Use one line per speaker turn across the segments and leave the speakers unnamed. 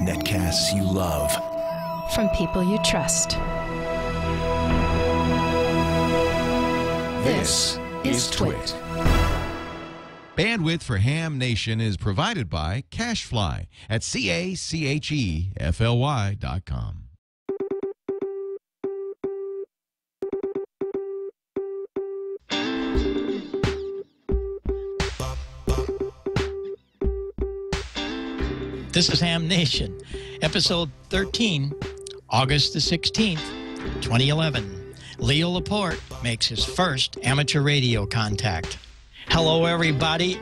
Netcasts you love.
From people you trust.
This is Twit.
Bandwidth for Ham Nation is provided by Cachefly at CACHEFLY.com.
This is Ham Nation, episode 13, August the 16th, 2011. Leo Laporte makes his first amateur radio contact. Hello, everybody.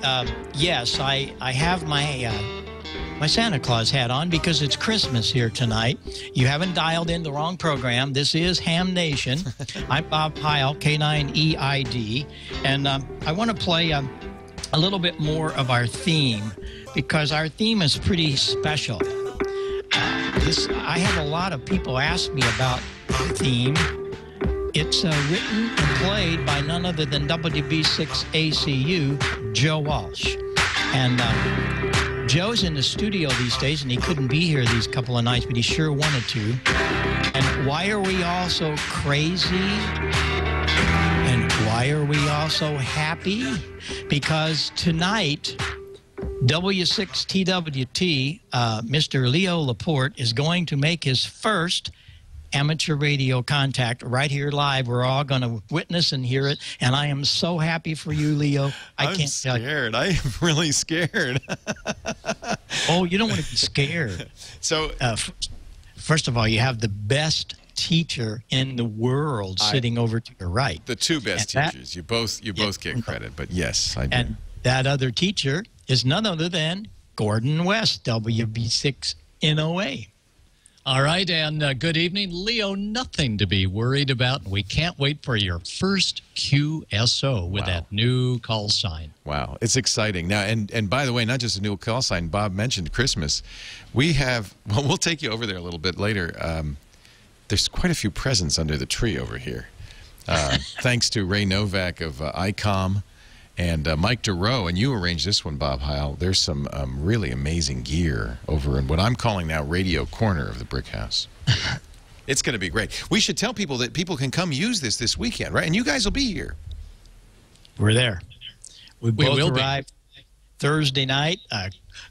Yes, I have my Santa Claus hat on because it's Christmas here tonight. You haven't dialed in the wrong program. This is Ham Nation. I'm Bob Heil, K9EID, and I want to play a little bit more of our theme because our theme is pretty special. I have a lot of people ask me about the theme. It's written and played by none other than WB6ACU, Joe Walsh. And Joe's in the studio these days, and he couldn't be here these couple of nights, but he sure wanted to. And why are we all so crazy? And why are we all so happy? Because tonight, W6TWT, Mr. Leo Laporte, is going to make his first amateur radio contact right here live. We're all going to witness and hear it, and I am so happy for you, Leo.
I'm scared. I am really scared.
Oh, you don't want to be scared.
So,
first of all, you have the best teacher in the world sitting over to your right.
The two best teachers. You both get credit, but yes, I do.
And that other teacher is none other than Gordon West, WB6NOA.
All right, and good evening. Leo, nothing to be worried about. We can't wait for your first QSO with that new call sign.
Wow, it's exciting. Now, and by the way, not just a new call sign, Bob mentioned Christmas. We have, well, we'll take you over there a little bit later. There's quite a few presents under the tree over here. Thanks to Ray Novak of ICOM and Mike DeRoe, and you arranged this one, Bob Heil. There's some really amazing gear over in what I'm calling now Radio Corner of the Brick House. It's going to be great. We should tell people that people can come use this weekend, right? And you guys will be here.
We're there. We both arrive Thursday night.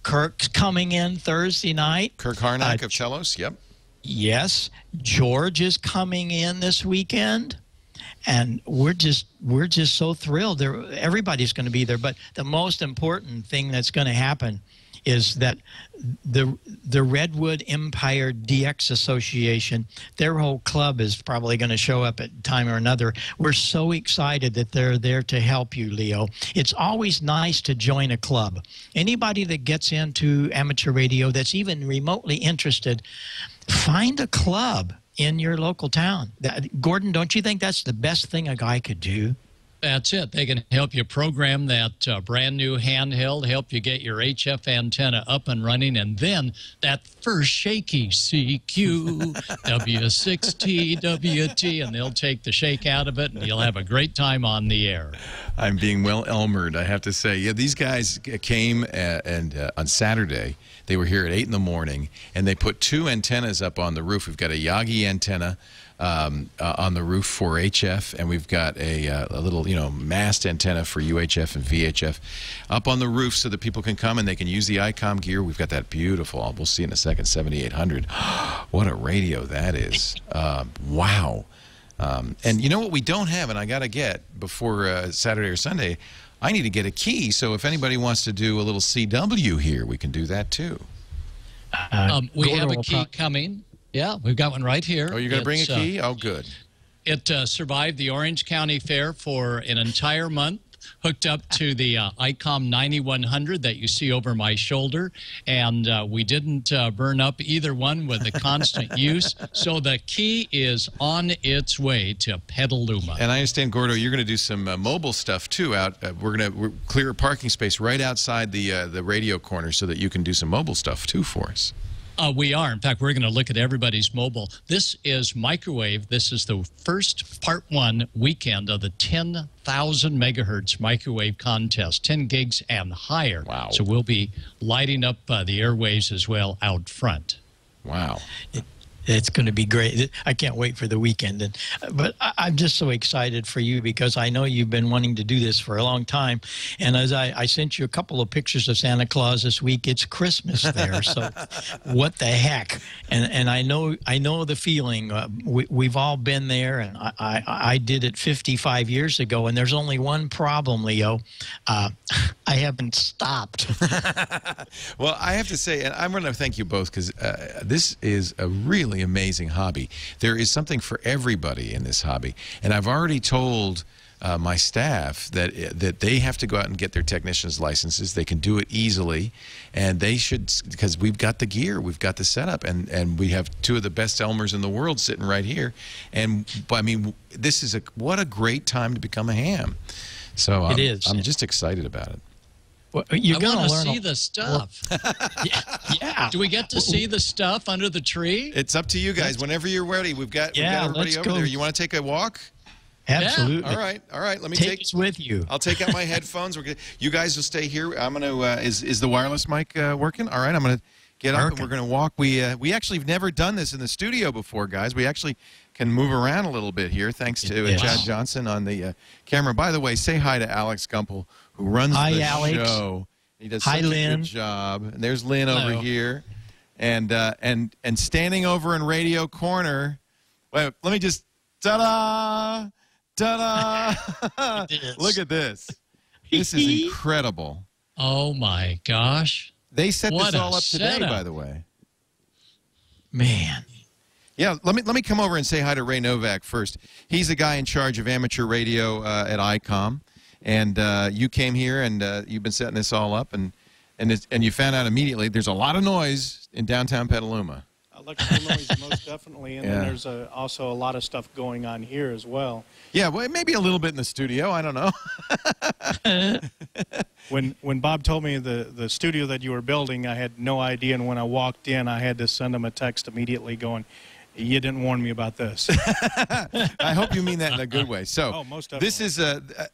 Kirk's coming in Thursday night.
Kirk Harnack of Telos, yep.
Yes. George is coming in this weekend. And we're just so thrilled. Everybody's going to be there. But the most important thing that's going to happen is that the Redwood Empire DX Association, their whole club is probably going to show up at a time or another. We're so excited that they're there to help you, Leo. It's always nice to join a club. Anybody that gets into amateur radio that's even remotely interested, find a club in your local town. Gordon, don't you think that's the best thing a guy could do?
That's it. They can help you program that brand new handheld, help you get your HF antenna up and running, and then that first shaky CQ, W6TWT, and they'll take the shake out of it, and you'll have a great time on the air.
I'm being well Elmered, I have to say. Yeah, these guys came on Saturday. They were here at 8 in the morning, and they put two antennas up on the roof. We've got a Yagi antenna on the roof for HF, and we've got a little, mast antenna for UHF and VHF up on the roof so that people can come and they can use the ICOM gear. We've got that beautiful, we'll see in a second, 7800. What a radio that is. Wow. And you know what we don't have, and I got to get before Saturday or Sunday, I need to get a key, so if anybody wants to do a little CW here, we can do that too.
We have a key coming. Yeah, we've got one right here.
Oh, you're going to bring a key? Oh, good.
It survived the Orange County Fair for an entire month, hooked up to the ICOM 9100 that you see over my shoulder, and we didn't burn up either one with the constant use, so the key is on its way to Petaluma.
And I understand, Gordo, you're going to do some mobile stuff, too. We're going to clear a parking space right outside the radio corner so that you can do some mobile stuff, too, for us.
We are. In fact, we're going to look at everybody's mobile. This is microwave. This is the first part 1 weekend of the 10,000 megahertz microwave contest, 10 gigs and higher.
Wow.
So we'll be lighting up the airwaves as well out front.
Wow.
It's going to be great. I can't wait for the weekend. But I'm just so excited for you because I know you've been wanting to do this for a long time. And as I sent you a couple of pictures of Santa Claus this week, it's Christmas there. So what the heck? And I know the feeling. We've all been there, and I did it 55 years ago. And there's only one problem, Leo. I haven't stopped.
Well, I have to say, and I'm going to thank you both because this is a really amazing hobby. There is something for everybody in this hobby, and I've already told my staff that they have to go out and get their technician's licenses. They can do it easily, and they should, because we've got the gear, we've got the setup, and we have 2 of the best Elmers in the world sitting right here. And I mean, this is what a great time to become a ham. So I'm just excited about it.
Well, you're going to
see the stuff.
Yeah.
Do we get to see the stuff under the tree?
It's up to you guys. Whenever you're ready, we've got everybody over there. You want to take a walk?
Absolutely.
Yeah. All right. Let me
take us with you.
I'll take out my headphones. You guys will stay here. I'm going to. Is the wireless mic working? All right. I'm going to get up and we're going to walk. We actually have never done this in the studio before, guys. We actually can move around a little bit here, thanks to Chad Johnson on the camera. By the way, say hi to Alex Gumpel, who runs the show. He does such a good job. And there's Lynn over here, and standing over in Radio Corner. Wait, let me just ta-da, ta-da! Look at this. This is incredible.
Oh my gosh!
They set this all up today, by the way.
Man.
Yeah, let me come over and say hi to Ray Novak first. He's the guy in charge of amateur radio at ICOM, and you came here and you've been setting this all up, and you found out immediately there's a lot of noise in downtown Petaluma.
Electrical noise, most definitely, and then there's also a lot of stuff going on here as well.
Yeah, well, maybe a little bit in the studio. I don't know.
When Bob told me the studio that you were building, I had no idea, and when I walked in, I had to send him a text immediately going, "You didn't warn me about this."
I hope you mean that in a good way. So
most definitely.
This is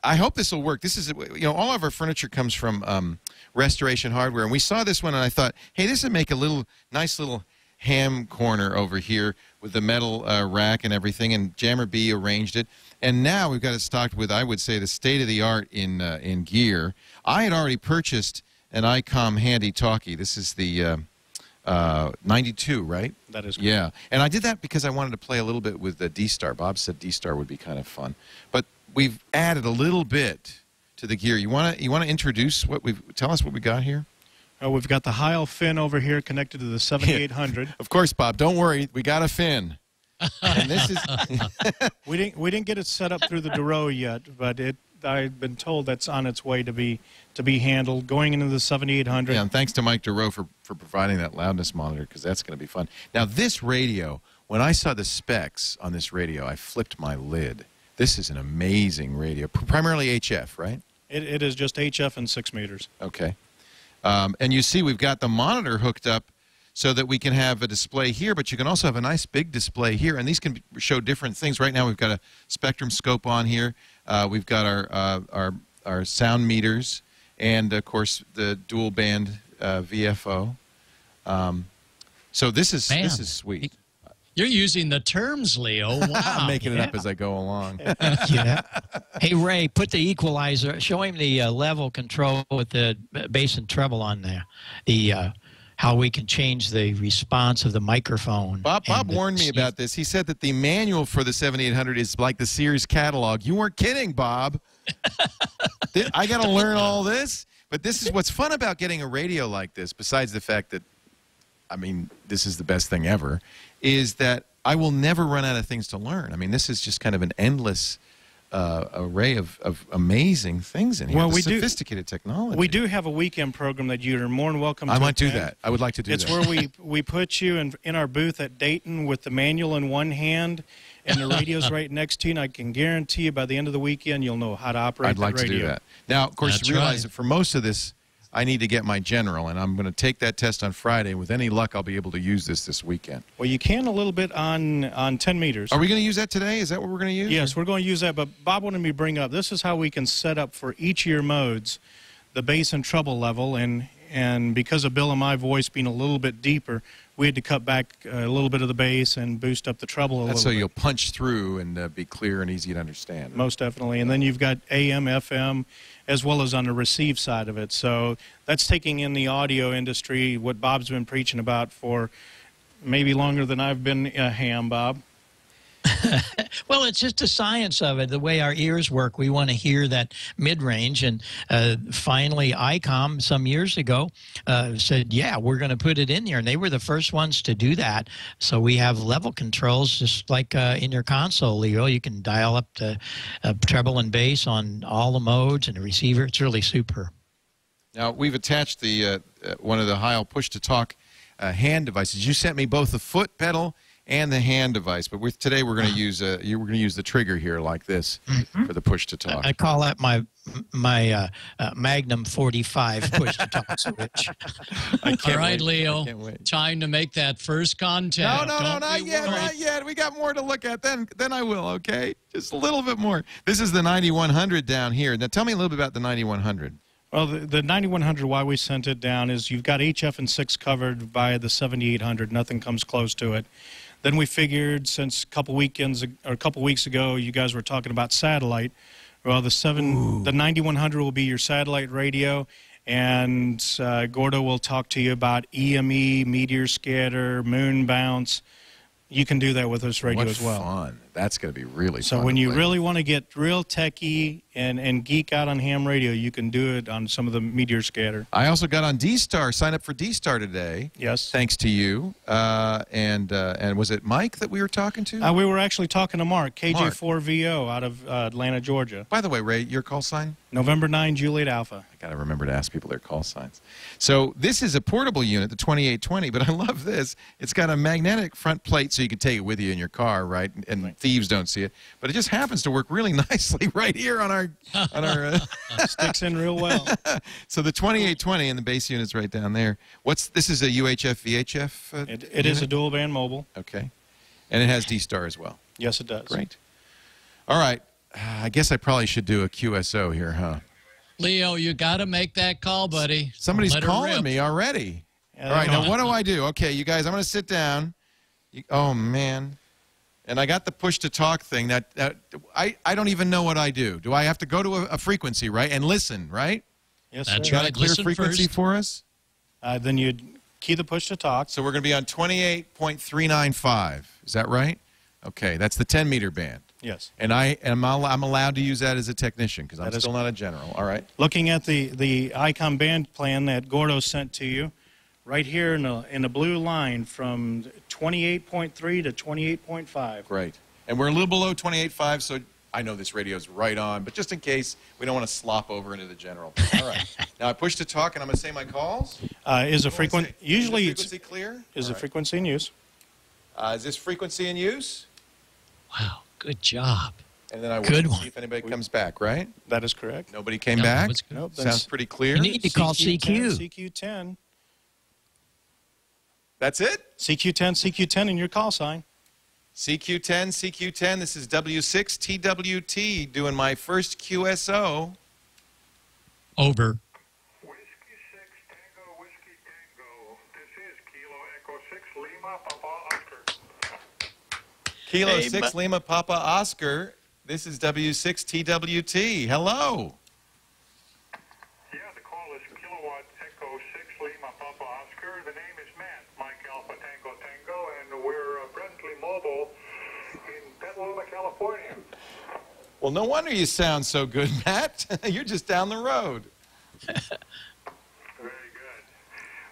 I hope this will work. This is all of our furniture comes from Restoration Hardware, and we saw this one and I thought, hey, this would make a nice little ham corner over here with the metal rack and everything, and Jammer B arranged it. And now we've got it stocked with, I would say, the state-of-the-art in gear. I had already purchased an ICOM handy talkie. This is the 92, right?
That is correct.
Yeah, and I did that because I wanted to play a little bit with the D-Star. Bob said D-Star would be kind of fun. But we've added a little bit to the gear. You want to introduce tell us what we got here?
We've got the Heil fin over here connected to the 7800.
Of course, Bob. Don't worry. We got a fin. And this is
we didn't get it set up through the Duro yet, but I've been told that's on its way to be handled going into the 7800.
Yeah, and thanks to Mike Duro for providing that loudness monitor, because that's going to be fun. Now, this radio, when I saw the specs on this radio, I flipped my lid. This is an amazing radio, primarily HF, right?
It is just HF and 6 meters.
Okay. And you see we've got the monitor hooked up so that we can have a display here, but you can also have a nice big display here, and these can show different things. Right now we've got a spectrum scope on here. We've got our sound meters, and, of course, the dual band VFO. So this is sweet.
You're using the terms, Leo. Wow.
I'm making it up as I go along.
Yeah. Hey, Ray, put the equalizer. Show him the level control with the bass and treble on there. How we can change the response of the microphone.
Bob warned me about this. He said that the manual for the 7800 is like the Sears catalog. You weren't kidding, Bob. I got to learn all this. But this is what's fun about getting a radio like this, besides the fact that, I mean, this is the best thing ever, is that I will never run out of things to learn. I mean, this is just kind of an endless array of amazing things in here.
Well,
sophisticated technology.
We do have a weekend program that you're more than welcome to.
I might do that. I would like to do that.
It's where we put you in our booth at Dayton with the manual in one hand and the radio's right next to you, and I can guarantee you by the end of the weekend you'll know how to operate the radio.
I'd like to do that. Now, of course, you realize that for most of this I need to get my general, and I'm going to take that test on Friday. With any luck, I'll be able to use this weekend.
Well, you can a little bit on 10 meters.
Are we going to use that today? Is that what we're going to use?
Yes, we're going to use that. But Bob wanted me to bring up, this is how we can set up for each of your modes the bass and treble level. And because of Bill and my voice being a little bit deeper, we had to cut back a little bit of the bass and boost up the treble a little bit.
So you'll punch through and be clear and easy to understand.
Most definitely. And then you've got AM, FM, as well as on the receive side of it. So that's taking in the audio industry, what Bob's been preaching about for maybe longer than I've been a ham, Bob.
Well, it's just the science of it, the way our ears work. We want to hear that mid-range. And finally, ICOM some years ago said, yeah, we're going to put it in there. And they were the first ones to do that. So we have level controls just like in your console, Leo. You can dial up the treble and bass on all the modes and the receiver. It's really super.
Now, we've attached the one of the Heil push-to-talk hand devices. You sent me both the foot pedal and the hand device, but today we're going to use the trigger here like this for the push to talk.
I call that my Magnum 45 push to talk switch.
All right, Leo, time to make that first contact.
No, not yet. We got more to look at. Then I will. Okay, just a little bit more. This is the 9100 down here. Now tell me a little bit about the 9100.
Well, the 9100, why we sent it down is you've got HF and 6 covered by the 7800. Nothing comes close to it. Then we figured, since a couple weeks ago, you guys were talking about satellite. Well, the 9100 will be your satellite radio, and Gordo will talk to you about EME, meteor scatter, moon bounce. You can do that with this radio as well.
What fun. That's going to be really fun.
So when you really want to get real techie and geek out on ham radio, you can do it on some of the meteor scatter.
I also got on D-Star, signed up for D-Star today.
Yes.
Thanks to you. And was it Mike that we were talking to?
We were actually talking to Mark, KJ4VO out of Atlanta, Georgia.
By the way, Ray, your call sign?
November 9, Juliet Alpha.
I got to remember to ask people their call signs. So this is a portable unit, the 2820, but I love this. It's got a magnetic front plate so you can take it with you in your car, right? And thieves don't see it. But it just happens to work really nicely right here on our
sticks in real well.
So the 2820 and the base unit's right down there. This is a UHF VHF?
It is a dual band mobile.
Okay. And it has D-Star as well.
Yes, it does.
Great. All right. I guess I probably should do a QSO here, huh?
Leo, you got to make that call, buddy.
Somebody's calling me already. All right, now what do I do? Okay, you guys, I'm going to sit down. Oh, man. And I got the push-to-talk thing. I don't even know what I do. Do I have to go to a frequency, right, and listen, right?
Yes,
That's
sir.
right.
Got a clear
Listen
frequency
first.
for us?
Then you'd key the push-to-talk.
So we're going to be on 28.395. Is that right? Okay, that's the 10-meter band.
Yes.
And I'm allowed to use that as a technician because I'm still not a general. All right.
Looking at the ICOM band plan that Gordo sent to you, right here in the blue line from 28.3 to 28.5.
Great. And we're a little below 28.5, so I know this radio is right on, but just in case, we don't want to slop over into the general. All right. Now I push to talk, and I'm going to say my calls.
Is a frequency
clear?
Is a frequency in use?
Is this frequency in use?
Wow, good job.
And then I
Good
will
one.
see if anybody comes back, right?
That is correct.
Nobody came
No,
back?
that's good.
Nope,
Sounds pretty clear.
You need to call CQ.
CQ10.
That's it?
CQ10, CQ10 in your call sign.
CQ10, CQ10. This is W6TWT doing my first QSO.
Over.
Whiskey 6 Tango, Whiskey Tango. This is Kilo Echo 6 Lima Papa Oscar.
Kilo 6 Lima Papa Oscar. This is W6TWT. Hello.
Yeah, the call is Kilowatt Echo 6 Lima Papa Oscar. The name is Matt, Mike Alpha Tango Tango, and we're presently mobile in Petaluma, California.
Well, no wonder you sound so good, Matt. You're just down the road.
Very good.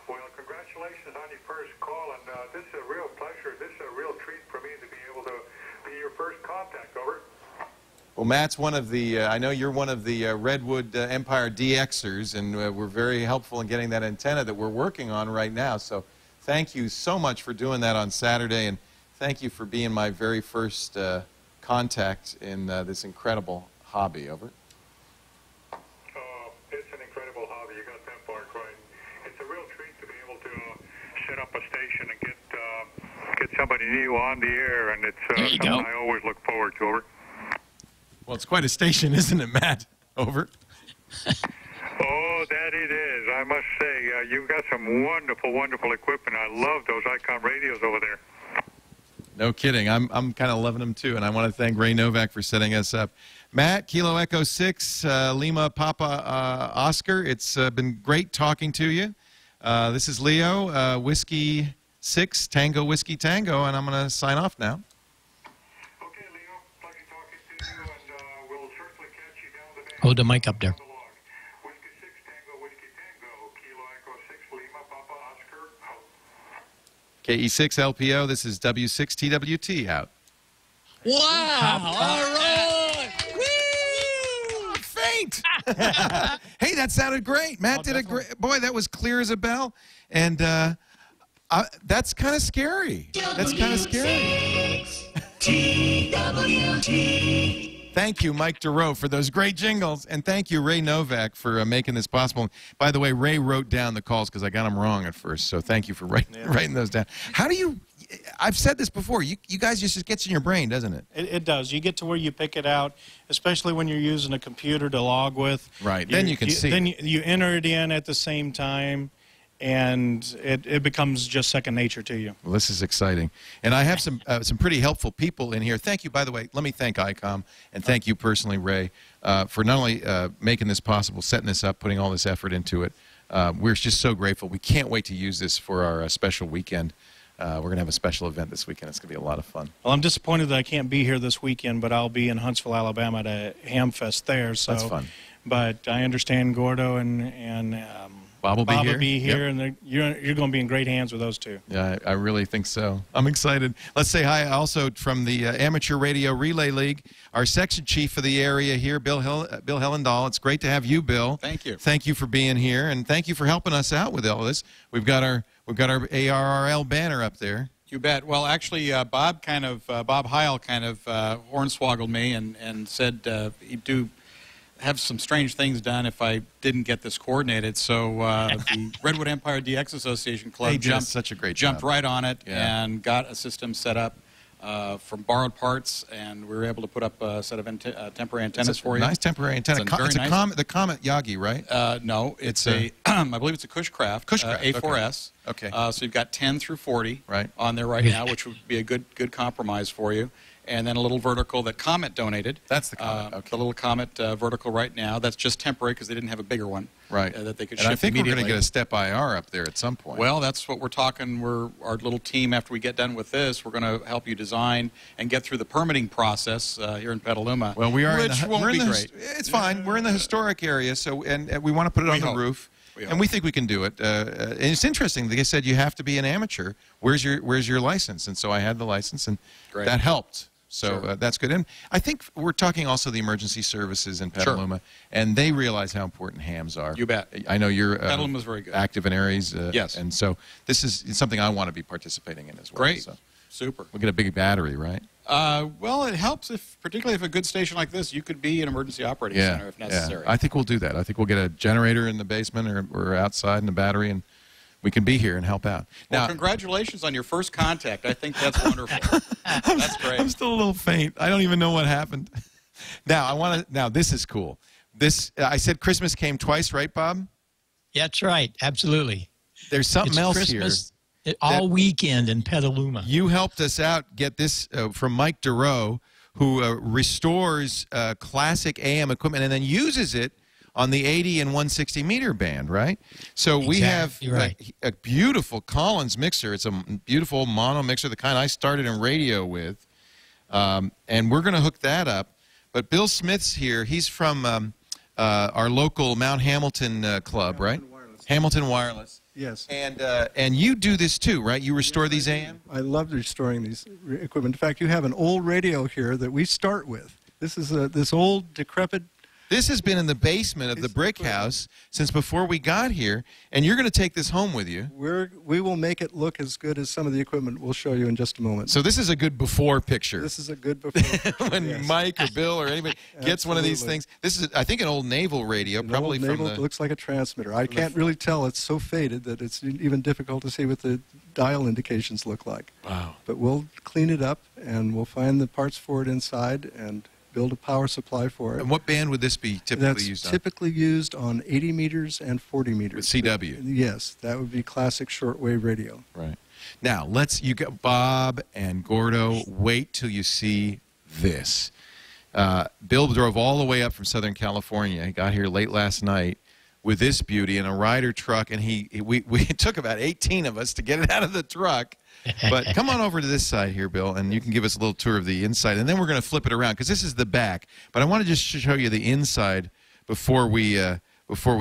Well, congratulations on your first call, and this is a real pleasure. This is a real treat for me to be able to be your first contact. Over.
Well, Matt's one of the, I know you're one of the Redwood Empire DXers, and we're very helpful in getting that antenna that we're working on right now. So thank you so much for doing that on Saturday, and thank you for being my very first contact in this incredible hobby. Over.
It's an incredible hobby. You got that part somebody new on the air, and it's something
go.
I always look forward to. Over.
Well, it's quite a station, isn't it, Matt? Over.
Oh, that it is. I must say, you've got some wonderful, wonderful equipment. I love those ICOM radios over there.
No kidding. I'm kind of loving them, too, and I want to thank Ray Novak for setting us up. Matt, Kilo Echo 6, Lima Papa Oscar, it's been great talking to you. This is Leo, Whiskey 6, Tango Whiskey Tango, and I'm going to sign off now.
Okay, Leo. Pleasure talking to you, and we'll certainly catch you down the bank.
Hold the mic up there.
Whiskey 6, Tango Whiskey Tango, Kilo Echo 6, Lima Papa Oscar, out.
KE6 LPO, this is W6TWT out.
Wow! All right!
Faint! Hey, that sounded great. Matt did a great... Boy, that was clear as a bell. And that's kind of scary. That's kind of scary. Thank you, Mike DeRoe, for those great jingles. And thank you, Ray Novak, for making this possible. By the way, Ray wrote down the calls because I got them wrong at first. So thank you for writing those down. How do you... I've said this before. You guys just gets in your brain, doesn't it?
It does. You get to where you pick it out, especially when you're using a computer to log with.
Right. Then you can see.
Then you enter it in at the same time, and it becomes just second nature to you.
Well, this is exciting. And I have some pretty helpful people in here. Thank you, by the way. Let me thank ICOM, and thank you personally, Ray, for not only making this possible, setting this up, putting all this effort into it. We're just so grateful. We can't wait to use this for our special weekend. We're going to have a special event this weekend. It's going to be a lot of fun.
Well, I'm disappointed that I can't be here this weekend, but I'll be in Huntsville, Alabama at a Ham Fest there. So,
that's fun.
But I understand Gordo and
Bob will be here,
and you're going to be in great hands with those two.
Yeah, I really think so. I'm excited. Let's say hi also from the Amateur Radio Relay League, our section chief of the area here, Bill Hillendahl. It's great to have you, Bill.
Thank you.
Thank you for being here, and thank you for helping us out with all this. We've got our ARRL banner up there.
You bet. Well, actually, Bob Heil kind of hornswoggled me and said he'd do have some strange things done if I didn't get this coordinated. So the Redwood Empire DX Association Club jumped right on it and got a system set up from borrowed parts, and we were able to put up a set of temporary antennas for you.
Nice temporary antenna. It's the Comet Yagi, right?
No, it's a I believe it's a Cushcraft A4S.
Okay.
So you've got 10 through 40
right
on there right now, which would be a good compromise for you. And then a little vertical that Comet donated.
That's the Comet. Okay.
The little Comet vertical right now. That's just temporary because they didn't have a bigger one.
Right.
That they could
ship
ship
I think
immediately.
we're going to get a step IR up there at some point.
Well, that's what we're talking. Our little team, after we get done with this, we're going to help you design and get through the permitting process here in Petaluma.
Well, we are.
Which won't be great.
It's fine. We're in the historic area, so and we want to put it on the roof. And we think we can do it. And it's interesting. They said you have to be an amateur. Where's your license? And so I had the license, and that helped. So that's good. And I think we're talking also the emergency services in Petaluma, and they realize how important hams are.
You bet.
I know you're
Petaluma's very good.
Active in areas.
Yes.
And so this is something I want to be participating in as well.
Great.
So
super.
We'll get a big battery, right?
Well, it helps particularly if a good station like this, you could be an emergency operating center if necessary.
Yeah. I think we'll do that. I think we'll get a generator in the basement or outside in a battery, and we can be here and help out.
Well, congratulations on your first contact. I think that's wonderful. That's great.
I'm still a little faint. I don't even know what happened. Now this is cool. I said Christmas came twice, right, Bob?
That's right. Absolutely.
There's something else
Christmas here. All weekend in Petaluma.
You helped us out get this from Mike DeRoe, who restores classic AM equipment and then uses it on the 80 and 160 meter band, right? So we have a beautiful Collins mixer. It's a beautiful mono mixer, the kind I started in radio with. And we're going to hook that up. But Bill Smith's here. He's from our local Mount Hamilton club, right? Hamilton Wireless.
Yes.
And you do this too, right? You restore these AM?
I love restoring these equipment. In fact, you have an old radio here that we start with. This is this old decrepit
This has been in the basement of the brick house since before we got here, and you're going to take this home with you.
We will make it look as good as some of the equipment we'll show you in just a moment.
So this is a good before picture.
This is a good before picture.
When Mike or Bill or anybody gets one of these things. This is, I think, an old naval radio, probably from the...
looks like a transmitter. I can't really tell. It's so faded that it's even difficult to see what the dial indications look like.
Wow.
But we'll clean it up, and we'll find the parts for it inside and build a power supply for it.
And what band would this be typically used on?
That's typically used on 80 meters and 40 meters.
With CW?
Yes, that would be classic shortwave radio.
Right. Now, you got Bob and Gordo, wait till you see this. Bill drove all the way up from Southern California. He got here late last night with this beauty in a Ryder truck, and it took about 18 of us to get it out of the truck. But come on over to this side here, Bill, and you can give us a little tour of the inside, and then we're going to flip it around because this is the back. But I want to just show you the inside before we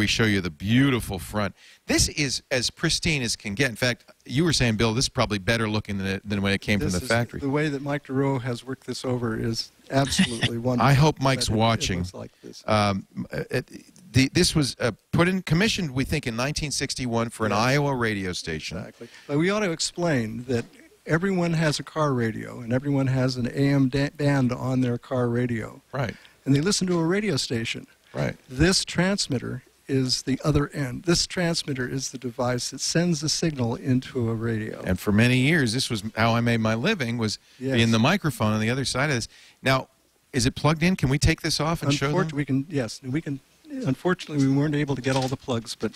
show you the beautiful front. This is as pristine as can get. In fact, you were saying, Bill, this is probably better looking than when it came from the factory.
The way that Mike DeRoe has worked this over is absolutely wonderful.
I hope Mike's watching.
It looks like this.
This was commissioned, we think, in 1961 for an Iowa radio station.
Exactly. But we ought to explain that everyone has a car radio, and everyone has an AM band on their car radio.
Right.
And they listen to a radio station.
Right.
This transmitter is the other end. This transmitter is the device that sends the signal into a radio.
And for many years, this was how I made my living, was being the microphone on the other side of this. Now, is it plugged in? Can we take this off and show them?
Yes, we can. Unfortunately, we weren't able to get all the plugs, but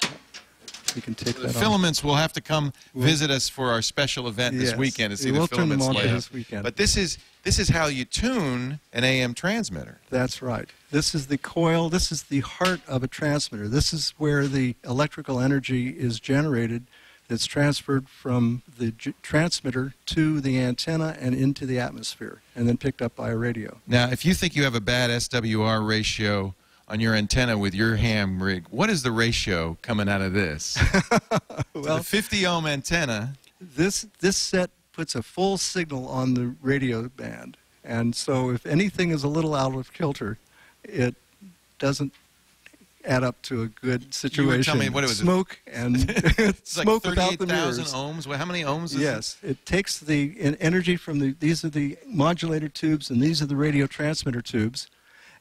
we can take that off.
Filaments will have to come visit us for our special event this weekend to see the filaments laid
this weekend.
But this is how you tune an AM transmitter.
That's right. This is the coil. This is the heart of a transmitter. This is where the electrical energy is generated that's transferred from the transmitter to the antenna and into the atmosphere and then picked up by a radio.
Now, if you think you have a bad SWR ratio on your antenna with your ham rig, what is the ratio coming out of this?
Well,
the 50-ohm antenna.
This set puts a full signal on the radio band, and so if anything is a little out of kilter, it doesn't add up to a good situation.
You were telling me, what was
smoke and
it's
smoke
like
without the
38,000
mirrors.
ohms. Well, how many ohms is
Yes, it takes the energy from these are the modulator tubes and these are the radio transmitter tubes,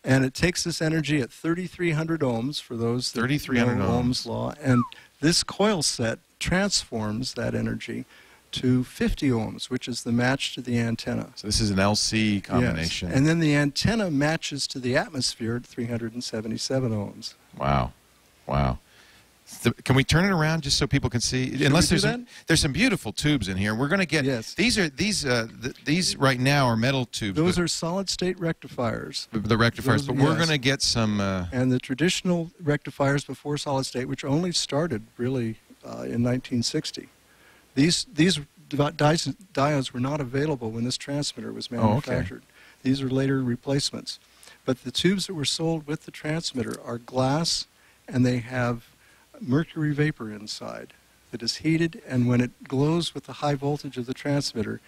and it takes this energy at 3,300 ohms for those that
3,300
know Ohm's law, and this coil set transforms that energy to 50 ohms, which is the match to the antenna.
So this is an LC combination.
Yes. And then the antenna matches to the atmosphere at 377 ohms.
Wow. Wow. Can we turn it around just so people can see?
Should
Unless
we do
there's some beautiful tubes in here. We're going to get these right now are metal tubes.
Those are solid state rectifiers.
The rectifiers, but we're going to get some.
And the traditional rectifiers before solid state, which only started really in 1960. These diodes were not available when this transmitter was manufactured. These are later replacements. But the tubes that were sold with the transmitter are glass, and they have mercury vapor inside that is heated, and when it glows with the high voltage of the transmitter,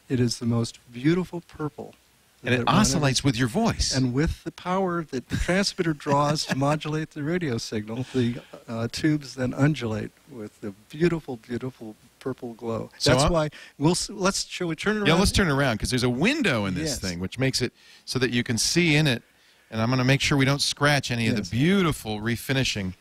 it is the most beautiful purple.
And it oscillates with your voice.
And with the power that the transmitter draws to modulate the radio signal, the tubes then undulate with the beautiful, beautiful purple glow.
So
that's why shall we turn it around?
Yeah, let's turn it around because there's a window in this thing, which makes it so that you can see in it. And I'm going to make sure we don't scratch any of the beautiful refinishing.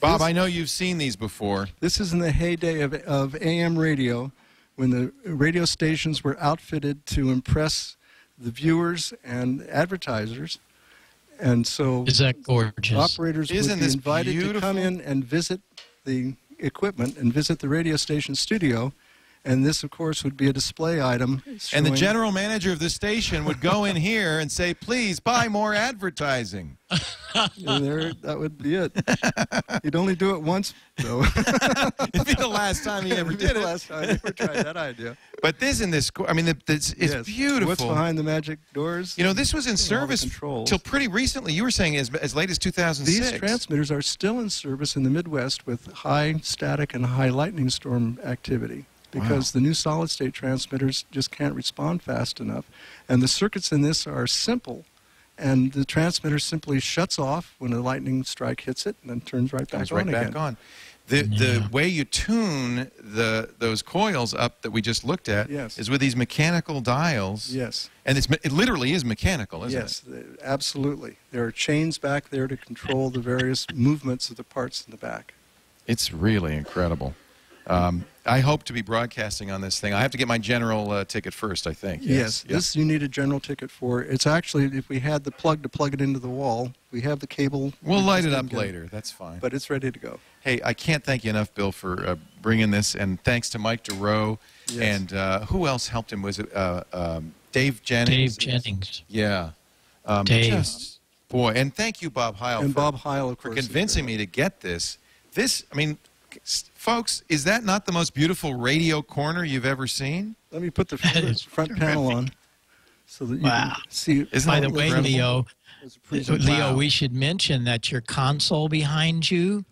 Bob, I know you've seen these before.
This is in the heyday of AM radio, when the radio stations were outfitted to impress the viewers and advertisers. And so
is that gorgeous?
Operators would be invited to come in and visit the equipment and visit the radio station studio. And this, of course, would be a display item.
And the general manager of the station would go in here and say, please buy more advertising.
That would be it. You'd only do it once, though.
It'd be the last time he ever did it.
The last time he ever tried that idea.
But this in this, I mean, it's beautiful.
What's behind the magic doors?
You know, this was in service till pretty recently. You were saying as late as 2006.
These transmitters are still in service in the Midwest with high static and high lightning storm activity, because the new solid-state transmitters just can't respond fast enough. And the circuits in this are simple and the transmitter simply shuts off when a lightning strike hits it, and then turns right back on again.
The way you tune those coils up that we just looked at is with these mechanical dials.
Yes.
And it literally is mechanical, isn't it?
Yes, absolutely. There are chains back there to control the various movements of the parts in the back.
It's really incredible. I hope to be broadcasting on this thing. I have to get my general ticket first, I think.
Yes, this you need a general ticket for. It's actually, if we had the plug to plug it into the wall, we have the cable.
We'll light it up later. That's fine.
But it's ready to go.
Hey, I can't thank you enough, Bill, for bringing this, and thanks to Mike DeRoe.
Yes.
And who else helped him? Was it Dave Jennings?
Dave Jennings.
Yeah.
Dave.
Boy, and thank you, Bob Heil,
and Bob Heil, of
for
course,
convincing me to get this. This, I mean, folks, is that not the most beautiful radio corner you've ever seen?
Let me put the front panel on so that you can see.
Isn't
By
that
the way,
incredible?
Leo, we should mention that your console behind you,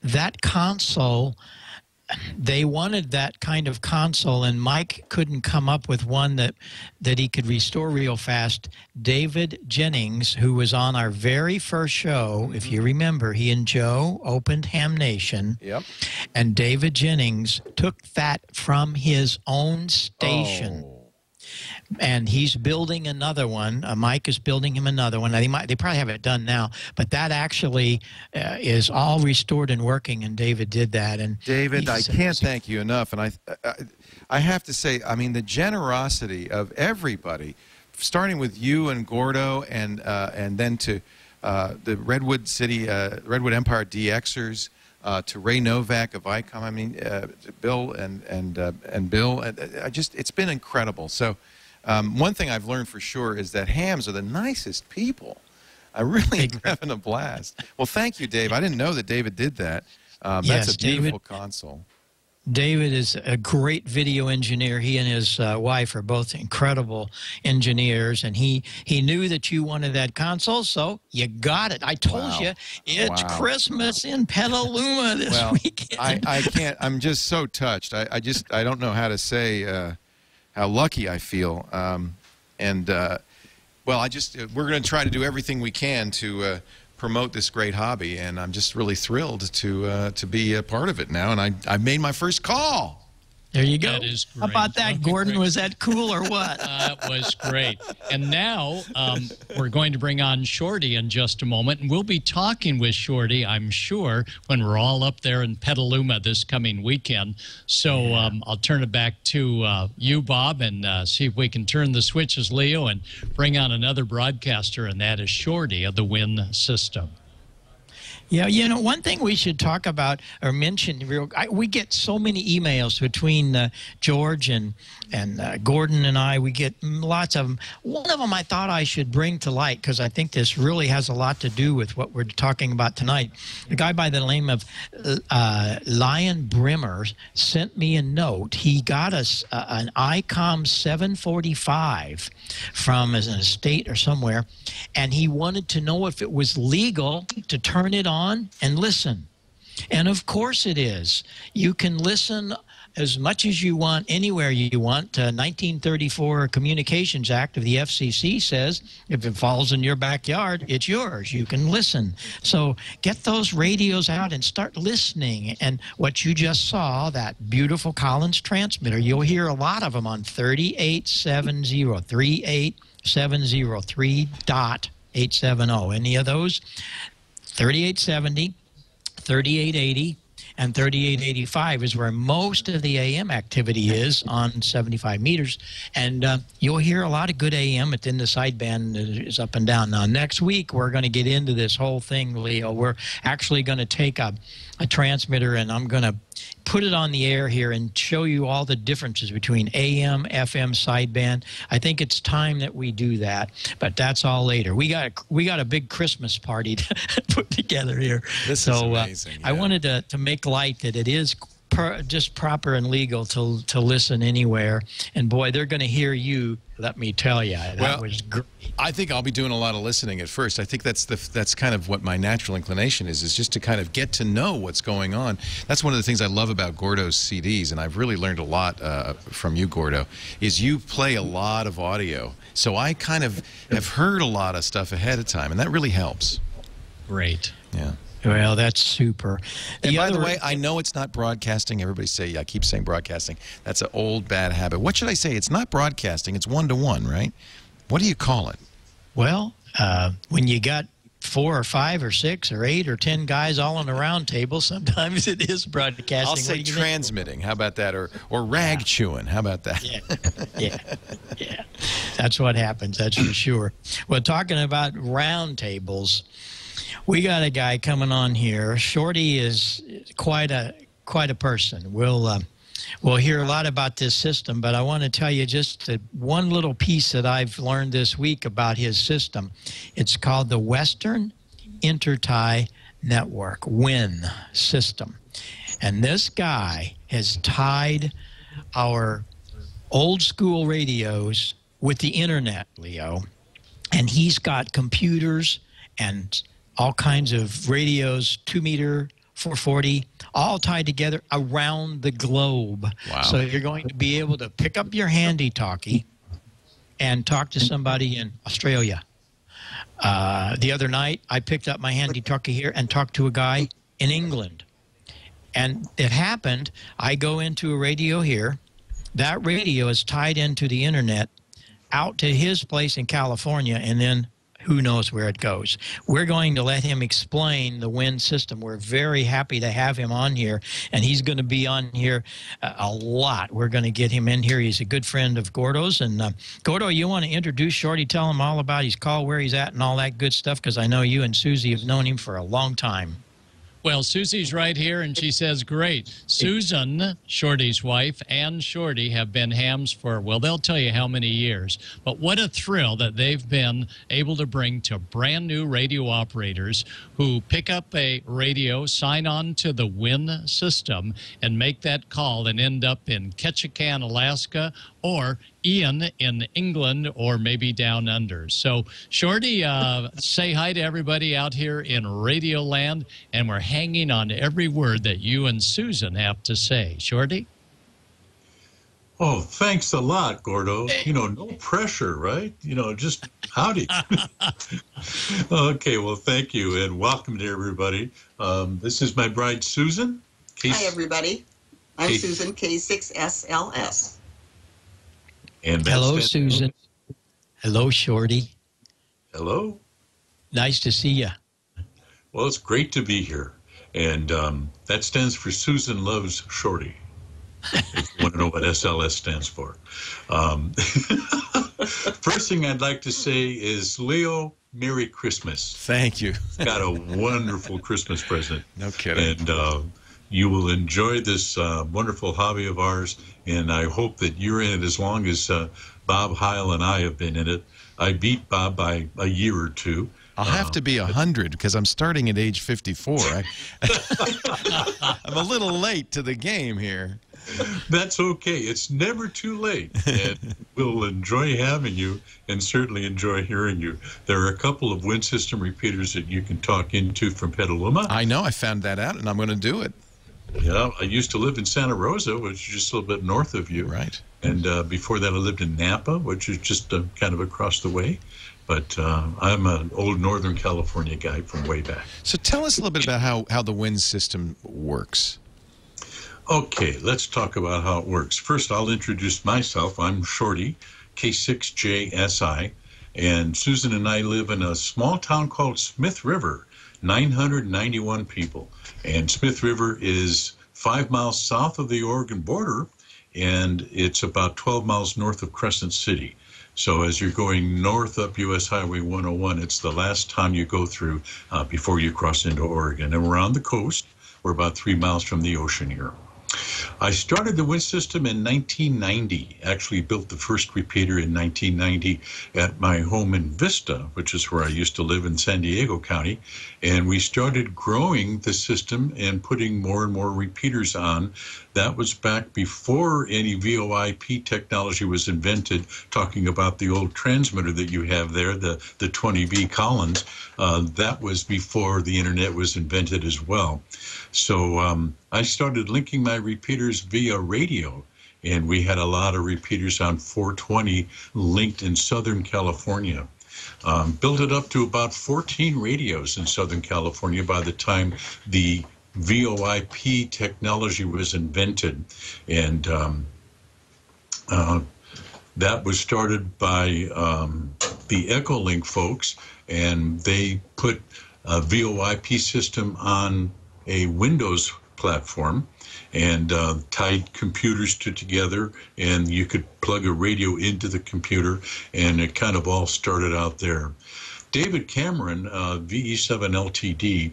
that console, they wanted that kind of console, and Mike couldn't come up with one that he could restore real fast. David Jennings, who was on our very first show, if you remember, he and Joe opened Ham Nation.
Yep.
And David Jennings took that from his own station. And he's building another one. Mike is building him another one. They probably have it done now, but that actually is all restored and working. And David did that. And
David, I can't thank you enough. And I have to say, I mean, the generosity of everybody, starting with you and Gordo, and then to the Redwood Empire DXers. To Ray Novak of ICOM, I mean, Bill and Bill, it's been incredible. So, one thing I've learned for sure is that hams are the nicest people. I really am having a blast. Well, thank you, Dave. I didn't know that David did that. That's a beautiful console.
David is a great video engineer. He and his wife are both incredible engineers, and he knew that you wanted that console, so you got it. I told you, it's Christmas in Petaluma this weekend.
I can't. I'm just so touched. I don't know how to say how lucky I feel. Well, we're going to try to do everything we can to promote this great hobby, and I'm just really thrilled to be a part of it now. And I've made my first call.
There you go.
That is great.
How about that, Gordon? Was that cool or what?
That was great. And now we're going to bring on Shorty in just a moment, and we'll be talking with Shorty, I'm sure, when we're all up there in Petaluma this coming weekend. So I'll turn it back to you, Bob, and see if we can turn the switches, Leo, and bring on another broadcaster, and that is Shorty of the WIN system.
Yeah, you know, one thing we should talk about or mention, we get so many emails between George and Gordon and I. We get lots of them. One of them I thought I should bring to light because I think this really has a lot to do with what we're talking about tonight. A guy by the name of Lion Brimmer sent me a note. He got us an ICOM 745 from an estate or somewhere, and he wanted to know if it was legal to turn it on and listen. And of course it is. You can listen as much as you want, anywhere you want. 1934 Communications Act of the FCC says if it falls in your backyard, it's yours. You can listen. So get those radios out and start listening. And what you just saw, that beautiful Collins transmitter, you'll hear a lot of them on 3870, 3870.870. Any of those? 3870, 3880, and 3885 is where most of the AM activity is on 75 meters. And you'll hear a lot of good AM. It's in the sideband is up and down. Now, next week, we're going to get into this whole thing, Leo. We're actually going to take a transmitter, and I'm going to put it on the air here and show you all the differences between AM, FM, sideband. I think it's time that we do that, but that's all later. We got a big Christmas party to put together here.
This is amazing.
I wanted to make light that it is just proper and legal to listen anywhere. And boy, they're going to hear you. Let me tell you, that was great.
I think I'll be doing a lot of listening at first. I think that's kind of what my natural inclination is just to kind of get to know what's going on. That's one of the things I love about Gordo's CDs, and I've really learned a lot from you, Gordo, is you play a lot of audio. So I kind of have heard a lot of stuff ahead of time, and that really helps.
Great.
Yeah.
Well, that's super.
And by the way, I know it's not broadcasting. Everybody I keep saying broadcasting. That's an old bad habit. What should I say? It's not broadcasting. It's one-to-one, right? What do you call it?
Well, when you got 4 or 5 or 6 or 8 or 10 guys all on a round table, sometimes it is broadcasting.
I'll say transmitting. How about that? Or rag chewing. How about that?
Yeah. That's what happens. That's for sure. Well, talking about round tables, we got a guy coming on here. Shorty is quite a person. We'll hear a lot about this system, but I want to tell you just one little piece that I've learned this week about his system. It's called the Western Intertie Network, WIN system. And this guy has tied our old school radios with the internet, Leo. And he's got computers and all kinds of radios, 2-meter, 440, all tied together around the globe.
Wow.
So you're going to be able to pick up your handy-talkie and talk to somebody in Australia. The other night, I picked up my handy-talkie here and talked to a guy in England. And it happened, I go into a radio here. That radio is tied into the internet out to his place in California, and then who knows where it goes. We're going to let him explain the WIN system. We're very happy to have him on here, and he's going to be on here a lot. We're going to get him in here. He's a good friend of Gordo's. And Gordo, you want to introduce Shorty, tell him all about his call, where he's at, and all that good stuff, because I know you and Susie have known him for a long time.
Well, Susie's right here, and she says, great. Susan, Shorty's wife, and Shorty have been hams for, well, they'll tell you how many years. But what a thrill that they've been able to bring to brand new radio operators who pick up a radio, sign on to the WIN system, and make that call and end up in Ketchikan, Alaska, or Ian in England, or maybe down under. So, Shorty, say hi to everybody out here in Radio Land, and we're hanging on every word that you and Susan have to say. Shorty?
Oh, thanks a lot, Gordo. You know, no pressure, right? You know, just howdy. Okay, well, thank you, and welcome to everybody. This is my bride, Susan.
Hi, everybody. I'm Susan, K6SLS.
And
hello, Susan. Hello, Shorty.
Hello.
Nice to see you.
Well, it's great to be here. And that stands for Susan Loves Shorty, if you want to know what SLS stands for. First thing I'd like to say is, Leo, Merry Christmas.
Thank you.
Got a wonderful Christmas present.
No kidding.
And you will enjoy this wonderful hobby of ours, and I hope that you're in it as long as Bob Heil and I have been in it. I beat Bob by a year or two.
I'll have to be 100 because I'm starting at age 54. I'm a little late to the game here.
That's okay. It's never too late. And we'll enjoy having you and certainly enjoy hearing you. There are a couple of WIN system repeaters that you can talk into from Petaluma.
I know. I found that out, and I'm going to do it.
Yeah, I used to live in Santa Rosa, which is just a little bit north of you.
Right.
And before that, I lived in Napa, which is just kind of across the way. But I'm an old Northern California guy from way back.
So tell us a little bit about how the WIN system works.
Okay, let's talk about how it works. First, I'll introduce myself. I'm Shorty, K6JSI, and Susan and I live in a small town called Smith River, 991 people. And Smith River is 5 miles south of the Oregon border, and it's about 12 miles north of Crescent City. So as you're going north up U.S. Highway 101, it's the last town you go through before you cross into Oregon. And we're on the coast. We're about 3 miles from the ocean here. I started the wind system in 1990. Actually built the first repeater in 1990 at my home in Vista, which is where I used to live in San Diego County. And we started growing the system and putting more and more repeaters on. That was back before any VoIP technology was invented, talking about the old transmitter that you have there, the 20V Collins. That was before the internet was invented as well. So I started linking my repeaters via radio, and we had a lot of repeaters on 420 linked in Southern California. Built it up to about 14 radios in Southern California by the time the VoIP technology was invented. And that was started by the Echolink folks, and they put a VoIP system on a Windows platform and tied computers together, and you could plug a radio into the computer, and it kind of all started out there. David Cameron, VE7 LTD,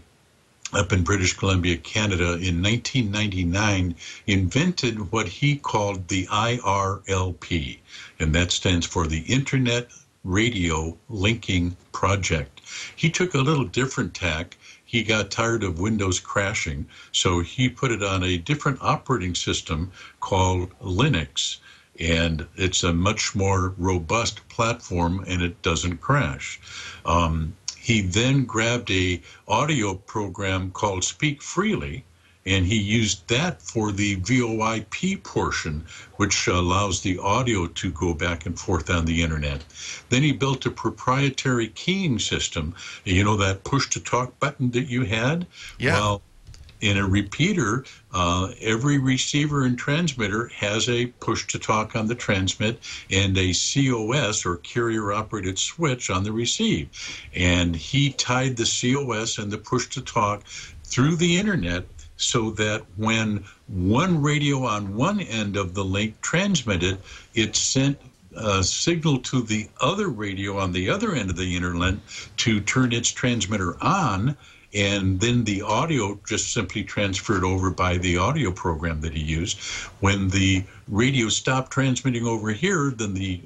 up in British Columbia, Canada, in 1999, invented what he called the IRLP, and that stands for the Internet Radio Linking Project. He took a little different tack. He got tired of Windows crashing, so he put it on a different operating system called Linux, and it's a much more robust platform, and it doesn't crash. He then grabbed a audio program called Speak Freely, and he used that for the VoIP portion, which allows the audio to go back and forth on the internet. Then he built a proprietary keying system. You know that push-to-talk button that you had?
Yeah.
Well, in a repeater, every receiver and transmitter has a push-to-talk on the transmit and a COS, or carrier-operated switch, on the receive. And he tied the COS and the push-to-talk through the internet, so that when one radio on one end of the link transmitted, it sent a signal to the other radio on the other end of the internet to turn its transmitter on, and then the audio just simply transferred over by the audio program that he used. When the radio stopped transmitting over here, then the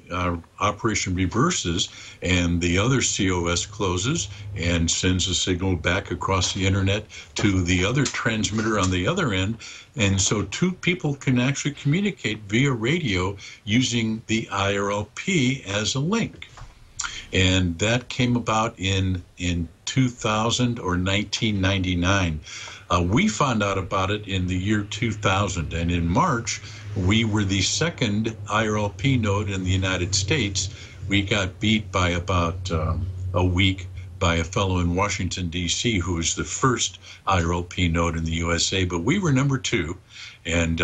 operation reverses, and the other COS closes and sends a signal back across the internet to the other transmitter on the other end. And so two people can actually communicate via radio using the IRLP as a link. And that came about in 2000 or 1999. We found out about it in the year 2000, and in March, we were the second IRLP node in the United States. We got beat by about a week by a fellow in Washington, D.C., who was the first IRLP node in the USA, but we were number 2, and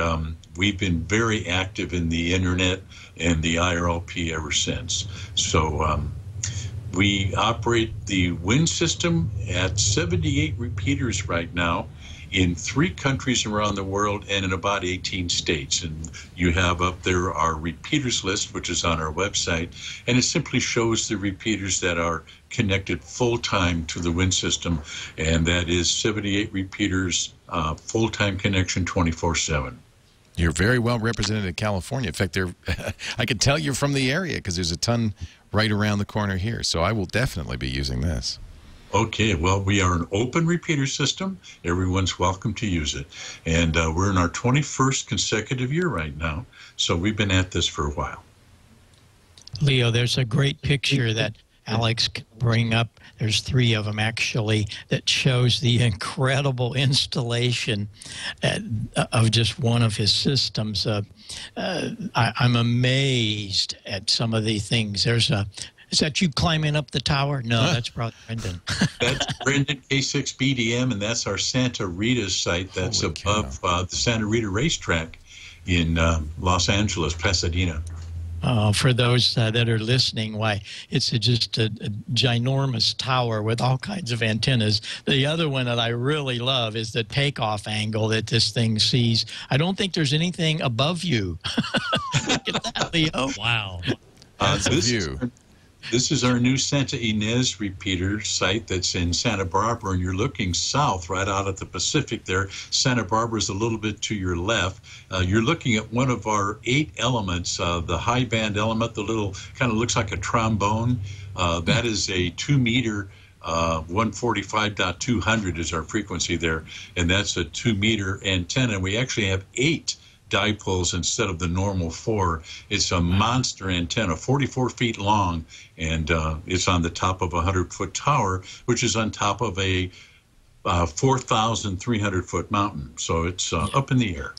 we've been very active in the internet and the IRLP ever since. So we operate the wind system at 78 repeaters right now in 3 countries around the world and in about 18 states. And you have up there our repeaters list, which is on our website, and it simply shows the repeaters that are connected full-time to the wind system, and that is 78 repeaters, full-time connection 24/7.
You're very well represented in California. In fact, I can tell you're from the area because there's a ton right around the corner here. So I will definitely be using this.
Okay, well, we are an open repeater system. Everyone's welcome to use it. And we're in our 21st consecutive year right now. So we've been at this for a while.
Leo, there's a great picture that Alex can bring up. There's 3 of them, actually, that shows the incredible installation of just one of his systems. I'm amazed at some of the things. There's a... Is that you climbing up the tower? No, that's probably Brendan.
That's Brendan K6 BDM, and that's our Santa Rita site. That's above the Santa Rita racetrack in Los Angeles, Pasadena.
For those that are listening, why, it's just a ginormous tower with all kinds of antennas. The other one that I really love is the takeoff angle that this thing sees. I don't think there's anything above you. Look at that, Leo.
Wow.
That's a view.
This is our new Santa Ynez repeater site that's in Santa Barbara, and you're looking south right out at the Pacific there. Santa Barbara is a little bit to your left. You're looking at one of our 8 elements, the high band element, the little kind of looks like a trombone. That is a 2-meter 145.200 is our frequency there, and that's a 2-meter antenna. We actually have 8 dipoles instead of the normal 4. It's a monster antenna, 44 feet long, and it's on the top of a 100-foot tower, which is on top of a 4,300-foot mountain. So it's up in the air.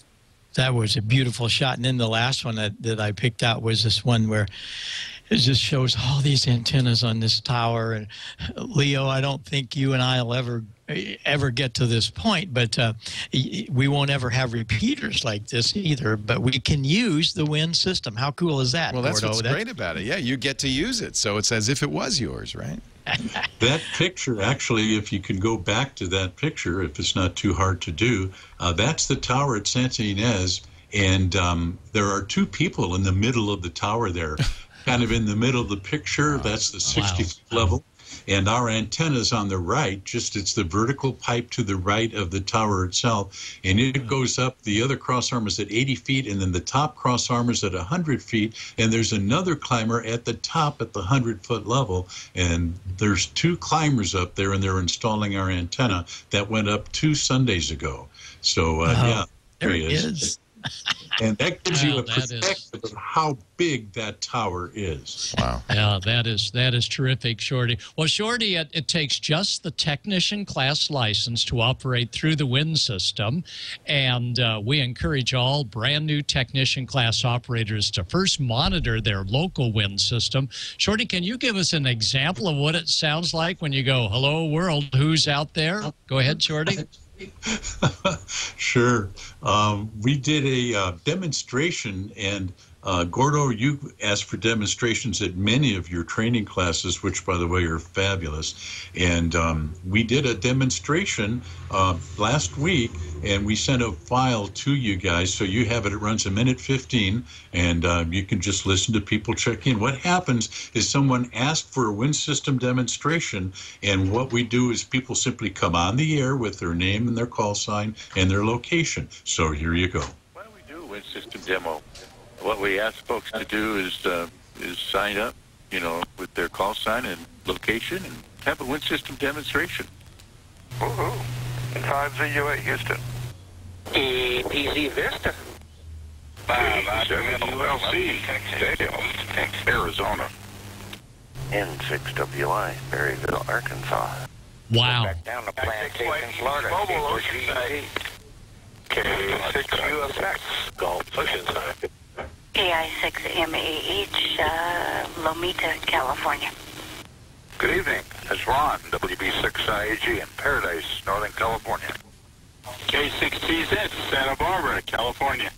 That was a beautiful shot. And then the last one that I picked out was this one where it just shows all these antennas on this tower. And Leo, I don't think you and I will ever get to this point, but we won't ever have repeaters like this either, but we can use the wind system. How cool is that?
Well, that's
Gordo?
what's great about it. Yeah, you get to use it, so it's as if it was yours, right?
That picture, actually, if you can go back to that picture, if it's not too hard to do, that's the tower at Santa Ynez, and there are 2 people in the middle of the tower there, kind of in the middle of the picture. That's the 60th level. And our antenna's on the right, it's the vertical pipe to the right of the tower itself, and it goes up. The other cross arm is at 80 feet, and then the top cross arm is at 100 feet, and there's another climber at the top at the 100-foot level, and there's 2 climbers up there, and they're installing our antenna that went up 2 Sundays ago. So, yeah,
there it is.
And that gives you a perspective of how big that tower is.
Wow.
Yeah, that is terrific, Shorty. Well, Shorty, it takes just the technician class license to operate through the wind system, and we encourage all brand new technician class operators to first monitor their local wind system. Shorty, can you give us an example of what it sounds like when you go, "Hello, world, who's out there?" Go ahead, Shorty.
Sure. We did a demonstration, and Gordo, you asked for demonstrations at many of your training classes, which, by the way, are fabulous. And we did a demonstration last week, and we sent a file to you guys, so you have it. It runs 1:15, and you can just listen to people check in. What happens is someone asks for a wind system demonstration, and what we do is people simply come on the air with their name and their call sign and their location. So here you go.
Why don't we do a wind system demo? What we ask folks to do is sign up, with their call sign and location, and have a wind system demonstration.
Woohoo! 5ZUA, Houston.
EPZ Vista.
5WLC, Arizona.
N6WI, Berryville, Arkansas.
Wow.
Back down to Plantation, Florida.
K6UFX, Gulf Oceanside.
AI6MEH, Lomita, California.
Good evening. It's Ron, WB6IAG in Paradise, Northern California. K6TZ, Santa Barbara, California.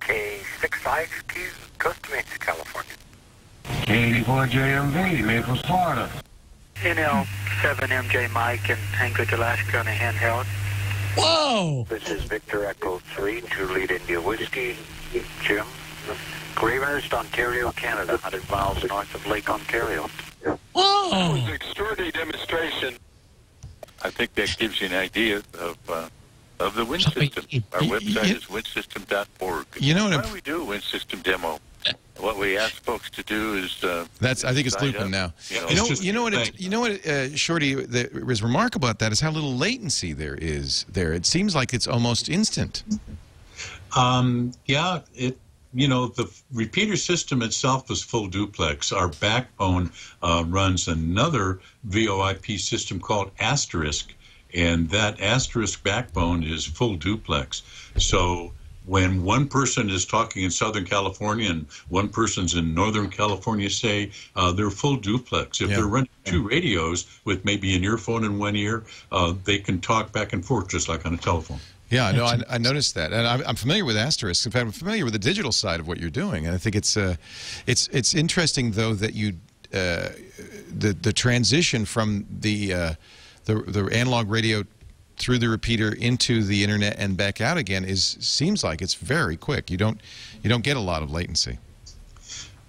K6IHQ, Costa Mesa, California.
K84JMV, Naples, Florida.
NL7MJ Mike in Anchorage, Alaska on a handheld.
Whoa!
This is Victor Echo 3, Juliet India Whiskey, Jim. Gravenhurst, Ontario, Canada, 100 miles north of Lake Ontario.
Whoa!
That was an extraordinary demonstration. I think that gives you an idea of the wind system. Our website is windsystem.org.
You know what?
Why don't we do a wind system demo? What we ask folks to do is
I think it's looping now. You know what, Shorty, that is remarkable about that is how little latency there is there. It seems like it's almost instant.
Yeah, the repeater system itself is full duplex. Our backbone runs another VoIP system called Asterisk, and that Asterisk backbone is full duplex. So when one person is talking in Southern California and one person's in Northern California, say, they're full duplex. If they're running 2 radios with maybe an earphone in one ear, they can talk back and forth just like on a telephone.
Yeah, no, I noticed that, and I'm familiar with Asterisk. In fact, I'm familiar with the digital side of what you're doing, and I think it's interesting though that you the transition from the analog radio through the repeater into the internet and back out again seems like it's very quick. You don't get a lot of latency.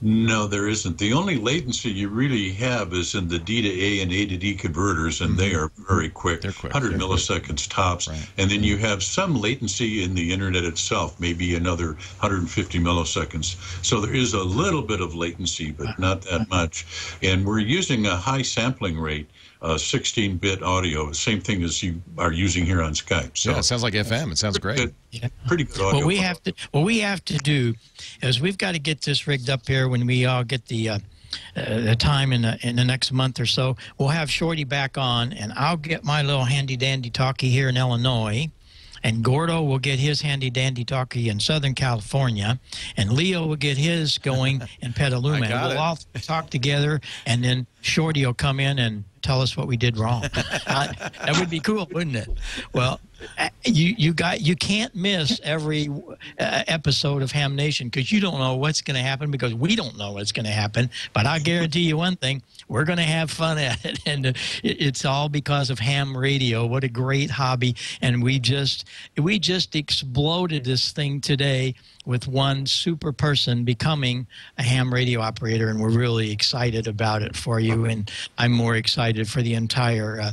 No, there isn't. The only latency you really have is in the D to A and A to D converters, and they are very quick.
They're quick.
100 milliseconds tops.
Right.
And then you have some latency in the internet itself, maybe another 150 milliseconds. So there is a little bit of latency, but not that much. And we're using a high sampling rate, 16-bit audio, same thing as you are using here on Skype. So
yeah, it sounds like FM. It sounds great.
Pretty good audio.
What we have to do is we've got to get this rigged up here when we all get the time in the next month or so. We'll have Shorty back on, and I'll get my little handy-dandy talkie here in Illinois, and Gordo will get his handy-dandy talkie in Southern California, and Leo will get his going in Petaluma. And we'll all talk together, and then Shorty will come in and tell us what we did wrong. That would be cool, wouldn't it? Well, you can't miss every episode of Ham Nation, because you don't know what's going to happen, because we don't know what's going to happen. But I guarantee you one thing: we're going to have fun at it, and it's all because of ham radio. What a great hobby! And we just exploded this thing today with one super person becoming a ham radio operator, and we're really excited about it for you. And I'm more excited for the entire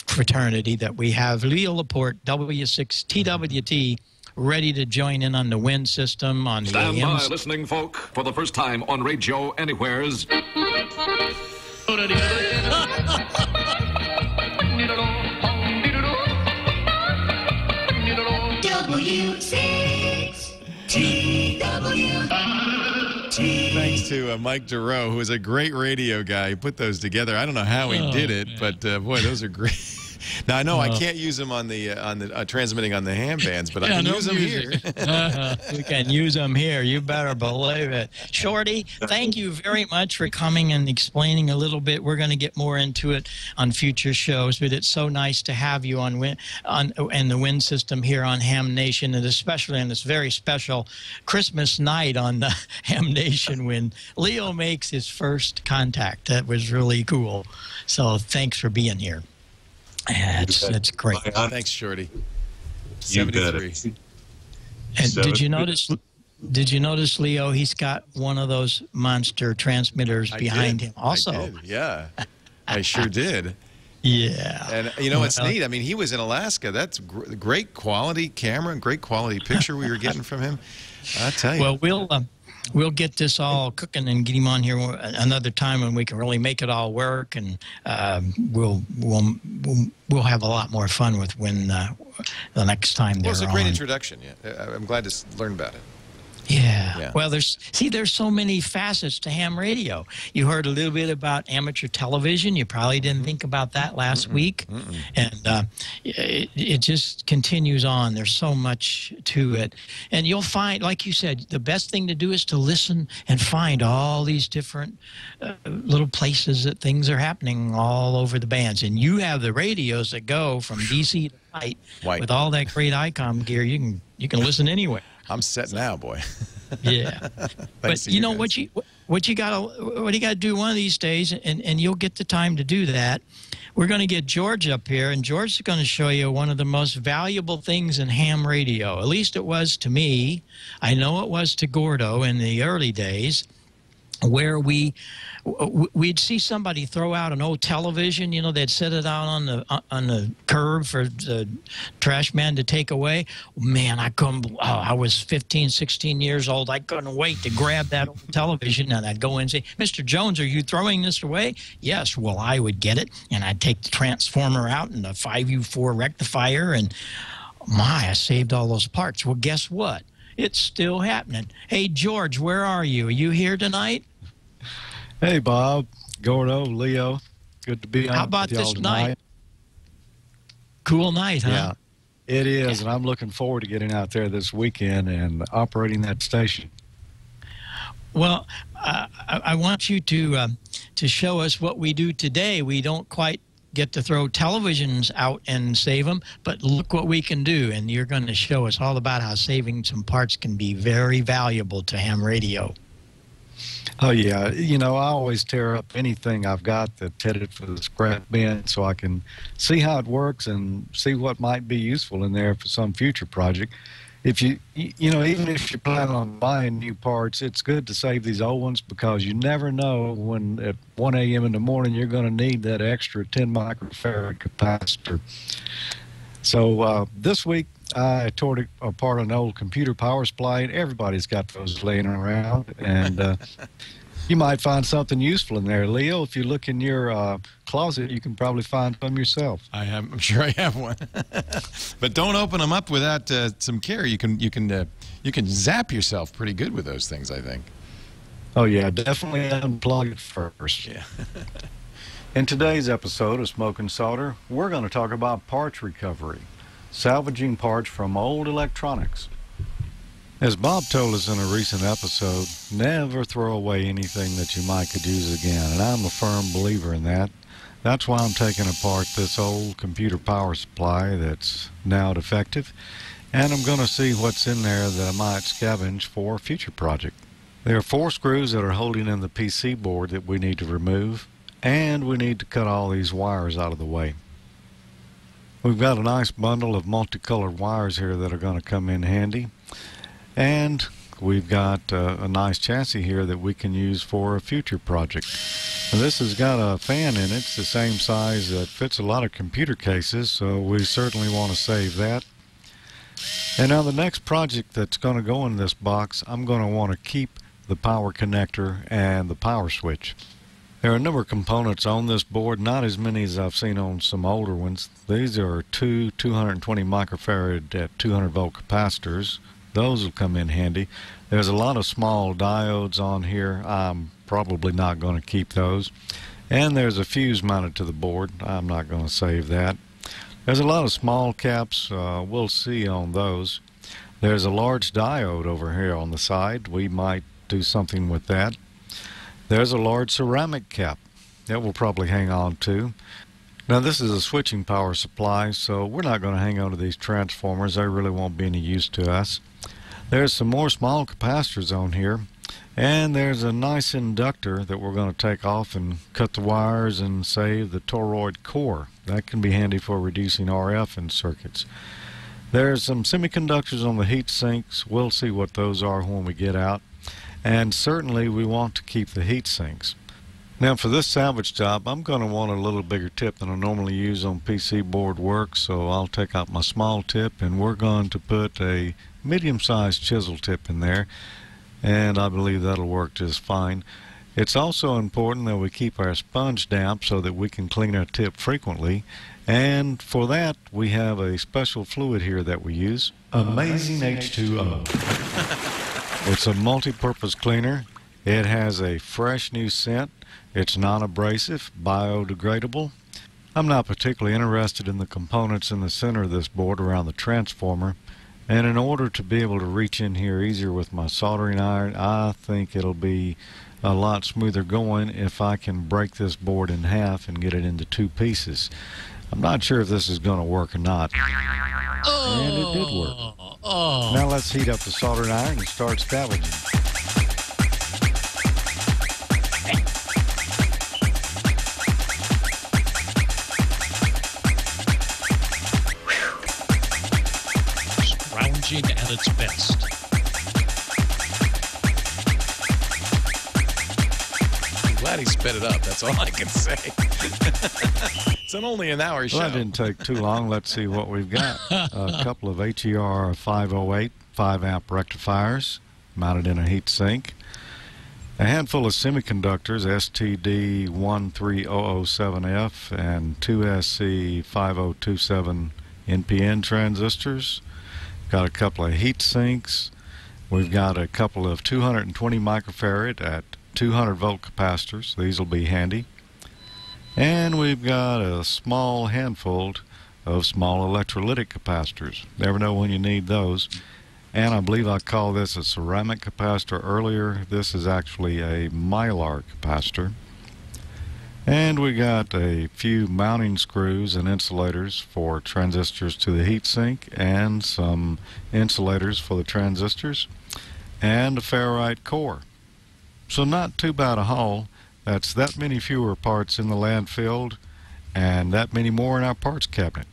fraternity that we have. Leo Laporte, W6TWT, ready to join in on the wind system, on the
Stand
AM.
by, listening folk, for the first time on Radio Anywheres.
Thanks to Mike Giroux, who is a great radio guy. He put those together. I don't know how he did it, but boy, those are great. Now I know I can't use them on the transmitting on the ham bands, but I can use them here.
We can use them here. You better believe it. Shorty, thank you very much for coming and explaining a little bit. We're going to get more into it on future shows, but it's so nice to have you on the wind system here on Ham Nation, and especially on this very special Christmas night on the Ham Nation when Leo makes his first contact. That was really cool. So thanks for being here. That's great.
Thanks, Shorty. 73.
And did you notice, Leo? He's got one of those monster transmitters behind him. Also,
I did, yeah, I sure did.
Yeah.
And you know what's neat? I mean, he was in Alaska. That's great quality camera, great quality picture we were getting from him. I tell you.
Well, we'll get this all cooking and get him on here another time when we can really make it all work, and we'll have a lot more fun with when the next time they're on.
Well, it's a great introduction. Yeah, I'm glad to learn about it.
Yeah. Well, there's so many facets to ham radio. You heard a little bit about amateur television. You probably didn't think about that last week. And it just continues on. There's so much to it. And you'll find, like you said, the best thing to do is to listen and find all these different little places that things are happening all over the bands. And you have the radios that go from DC to White. With all that great ICOM gear. You can listen anywhere.
I'm set now, boy.
Yeah. But you know what you gotta do one of these days, and you'll get the time to do that. We're going to get George up here, and George is going to show you one of the most valuable things in ham radio. At least it was to me. I know it was to Gordo in the early days, where we'd see somebody throw out an old television. You know, they'd set it out on the curb for the trash man to take away. Man, I was 15, 16 years old. I couldn't wait to grab that old television, and I'd go in and say, "Mr. Jones, are you throwing this away?" "Yes." Well, I would get it, and I'd take the transformer out and the 5U4 rectifier, and my, I saved all those parts. Well, guess what? It's still happening. Hey, George, where are you? Are you here tonight?
Hey, Bob, Gordo, Leo. Good to be on.
How about this night? Cool night, huh?
Yeah, it is, and I'm looking forward to getting out there this weekend and operating that station.
Well, I want you to show us what we do today. We don't quite get to throw televisions out and save them, but look what we can do, and you're going to show us all about how saving some parts can be very valuable to ham radio.
Oh, yeah. You know, I always tear up anything I've got that's headed for the scrap bin so I can see how it works and see what might be useful in there for some future project. if you know, even if you plan on buying new parts, it's good to save these old ones because you never know when at 1 a.m. in the morning you're going to need that extra 10 microfarad capacitor. So this week I tore apart an old computer power supply, and everybody's got those laying around, and you might find something useful in there. Leo, if you look in your closet, you can probably find some yourself.
I'm sure I have one. But don't open them up without some care. You can zap yourself pretty good with those things, I think.
Oh yeah, definitely unplug it first.
Yeah.
In today's episode of Smoke and Solder, we're going to talk about parts recovery, salvaging parts from old electronics. As Bob told us in a recent episode, never throw away anything that you might could use again, and I'm a firm believer in that. That's why I'm taking apart this old computer power supply that's now defective, and I'm going to see what's in there that I might scavenge for a future project. There are 4 screws that are holding in the PC board that we need to remove, and we need to cut all these wires out of the way. We've got a nice bundle of multicolored wires here that are going to come in handy. And we've got a nice chassis here that we can use for a future project. Now, this has got a fan in it. It's the same size that fits a lot of computer cases, so we certainly want to save that. And now the next project that's going to go in this box, I'm going to want to keep the power connector and the power switch. There are a number of components on this board, not as many as I've seen on some older ones. These are 2 220 microfarad at 200 volt capacitors. Those will come in handy. There's a lot of small diodes on here. I'm probably not going to keep those. And there's a fuse mounted to the board. I'm not going to save that. There's a lot of small caps. We'll see on those. There's a large diode over here on the side. We might do something with that. There's a large ceramic cap that we'll probably hang on to. Now this is a switching power supply, so we're not going to hang on to these transformers. They really won't be any use to us. There's some more small capacitors on here, and there's a nice inductor that we're going to take off and cut the wires and save the toroid core. That can be handy for reducing RF in circuits. There's some semiconductors on the heat sinks. We'll see what those are when we get out. And certainly we want to keep the heat sinks. Now for this salvage job, I'm going to want a little bigger tip than I normally use on PC board work, so I'll take out my small tip, and we're going to put a medium-sized chisel tip in there, and I believe that'll work just fine. It's also important that we keep our sponge damp so that we can clean our tip frequently, and for that we have a special fluid here that we use. Amazing H2O. It's a multi-purpose cleaner. It has a fresh new scent. It's non-abrasive, biodegradable. I'm not particularly interested in the components in the center of this board around the transformer, and in order to be able to reach in here easier with my soldering iron, I think it'll be a lot smoother going if I can break this board in half and get it into 2 pieces. I'm not sure if this is going to work or not. And it did work. Now let's heat up the soldering iron and start scavenging.
Scrounging at its best.
I'm glad he sped it up. That's all I can say. It's only an hour show.
Well, that didn't take too long. Let's see what we've got. A couple of HER 508 5-amp rectifiers mounted in a heat sink. A handful of semiconductors, STD13007F and 2SC5027 NPN transistors. Got a couple of heat sinks. We've got a couple of 220 microfarad at 200 volt capacitors. These will be handy. And we've got a small handful of small electrolytic capacitors. Never know when you need those. And I believe I called this a ceramic capacitor earlier. This is actually a mylar capacitor. And we got a few mounting screws and insulators for transistors to the heatsink, and some insulators for the transistors, and a ferrite core. So not too bad a haul. That's that many fewer parts in the landfill and that many more in our parts cabinet.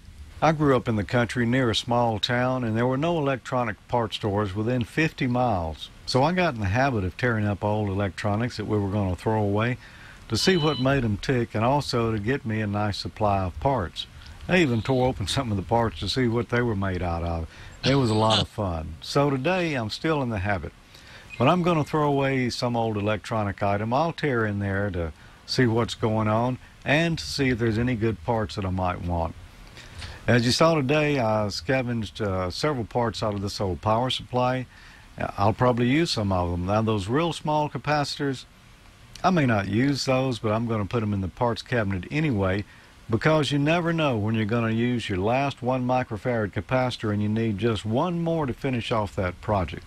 I grew up in the country near a small town, and there were no electronic parts stores within 50 miles. So I got in the habit of tearing up old electronics that we were going to throw away to see what made them tick, and also to get me a nice supply of parts. I even tore open some of the parts to see what they were made out of. It was a lot of fun. So today I'm still in the habit. When I'm going to throw away some old electronic item, I'll tear in there to see what's going on and to see if there's any good parts that I might want. As you saw today, I scavenged several parts out of this old power supply. I'll probably use some of them. Now, those real small capacitors, I may not use those, but I'm going to put them in the parts cabinet anyway, because you never know when you're going to use your last 1 microfarad capacitor and you need just one more to finish off that project.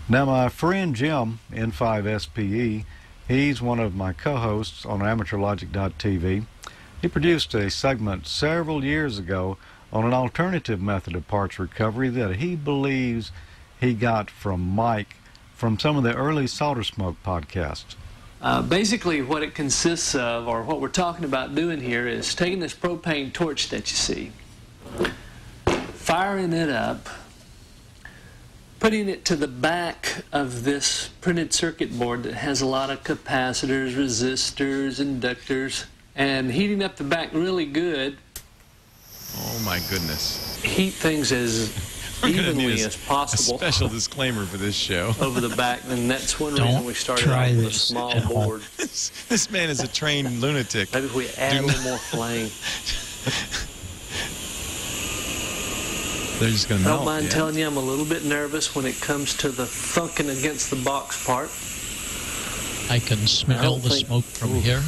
Now, my friend Jim, N5SPE, he's one of my co-hosts on AmateurLogic.tv. He produced a segment several years ago on an alternative method of parts recovery that he believes he got from Mike from some of the early Solder Smoke podcasts.
Basically what it consists of, or what we're talking about doing here, is taking this propane torch that you see, firing it up, putting it to the back of this printed circuit board that has a lot of capacitors, resistors, inductors, and heating up the back really good.
Oh my goodness.
Heat things as evenly as possible.
A special disclaimer for this show.
Over the back, and that's one reason we started out with a small board.
This man is a trained lunatic.
Maybe if we add a little more flame.
They're just going to
I
melt.
don't mind telling you I'm a little bit nervous when it comes to the thunking against the box part.
I can smell the smoke from here.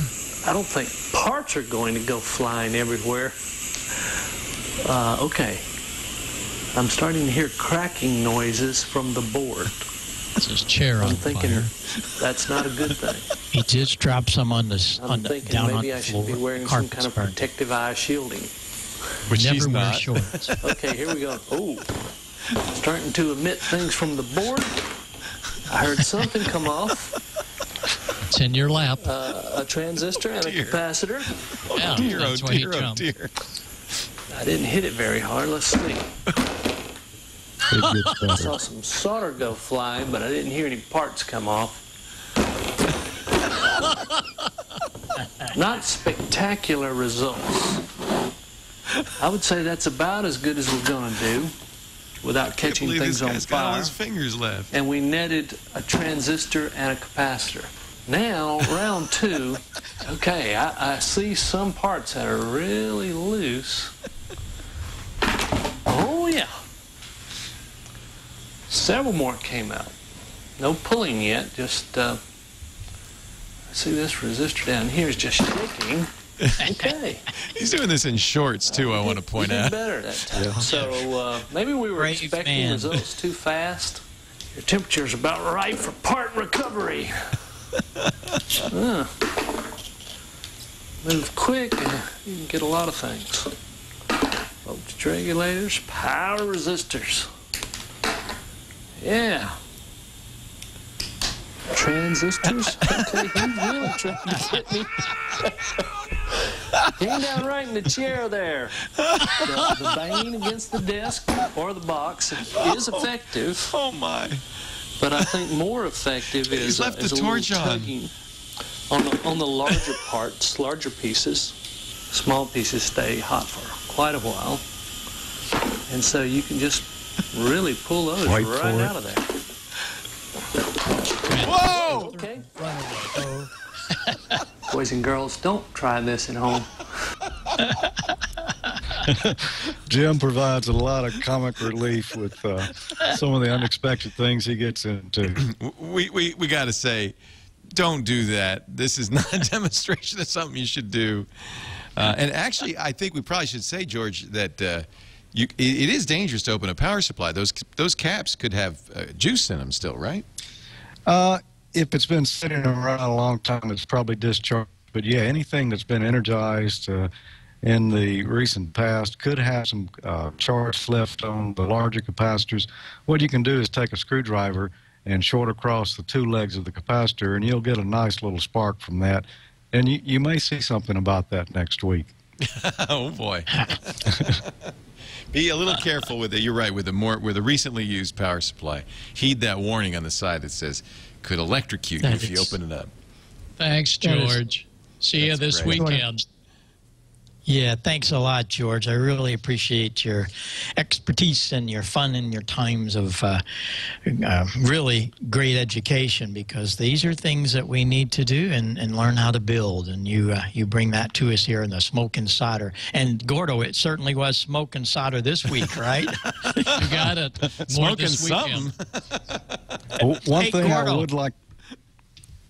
I don't think parts are going to go flying everywhere. Okay. I'm starting to hear cracking noises from the board.
It's his chair on fire.
That's not a good thing.
He just dropped some on the
I'm thinking
down
maybe
on
I
the floor.
should be wearing some kind of protective eye shielding.
But
Never
she's
wear
not.
shorts.
Okay, here we go. Oh, starting to emit things from the board. I heard something come off.
It's in your lap.
A transistor and a capacitor.
Yeah,
Dear, oh
that's why he
dear, oh
jumped.
dear.
I didn't hit it very hard. Let's see. I saw some solder go flying, but I didn't hear any parts come off. Not spectacular results. I would say that's about as good as we're going to do without catching things on
Got all
fire.
his fingers left.
And we netted a transistor and a capacitor. Now, round 2, okay, I see some parts that are really loose. Oh, yeah. Several more came out. No pulling yet, just, see this resistor down here is just shaking. Okay.
He's doing this in shorts, too, I want to point
You did
out.
better that time. Yeah. So maybe we were expecting results too fast. Your temperature's about right for part recovery. Move quick and you can get a lot of things. Voltage regulators, power resistors. Yeah. Transistors? Okay, he's really trying to get me. Hang down right in the chair there. The banging against the desk or the box is effective.
Oh, my.
But I think more effective is,
He's left the
is a
torch
little
on.
tugging on the larger parts, larger pieces. Small pieces stay hot for quite a while. And so you can just really pull those right out of there.
Whoa!
Okay. Boys and girls, don't try this at home.
Jim provides a lot of comic relief with some of the unexpected things he gets into.
We got to say, don't do that. This is not a demonstration of something you should do. And actually, I think we probably should say, George, that it is dangerous to open a power supply. Those caps could have juice in them still, right?
If it's been sitting around a long time, it's probably discharged. But yeah, anything that's been energized in the recent past could have some charge left on the larger capacitors. What you can do is take a screwdriver and short across the 2 legs of the capacitor, and you'll get a nice little spark from that. And you may see something about that next week.
Oh boy. Be a little careful with it. You're right, with the recently used power supply. Heed that warning on the side that says could electrocute you if you open it up.
Thanks, George. See you this weekend.
Yeah, thanks a lot, George. I really appreciate your expertise and your fun and your times of really great education, because these are things that we need to do and learn how to build. And you bring that to us here in the Smoke and Solder. And, Gordo, it certainly was Smoke and Solder this week, right?
You got it. More
Smoking
this weekend.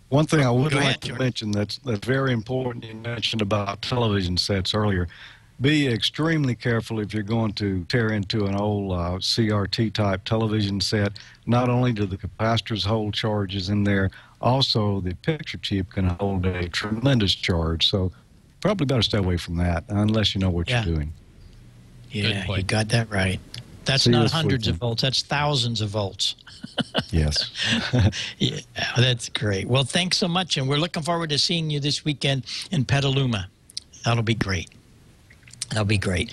One thing I would like to mention that's very important, you mentioned about television sets earlier. Be extremely careful if you're going to tear into an old CRT-type television set. Not only do the capacitors hold charges in there, also the picture chip can hold a tremendous charge. So probably better stay away from that unless you know what you're doing.
Yeah, you got that right. That's not hundreds of volts. That's thousands of volts.
Yes.
Yeah, that's great. Well, thanks so much, and we're looking forward to seeing you this weekend in Petaluma. That'll be great. That'll be great.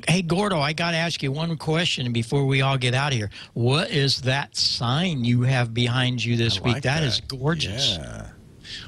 Hey, Gordo, I got to ask you one question before we all get out of here. What is that sign you have behind you this week? That is gorgeous.
Yeah.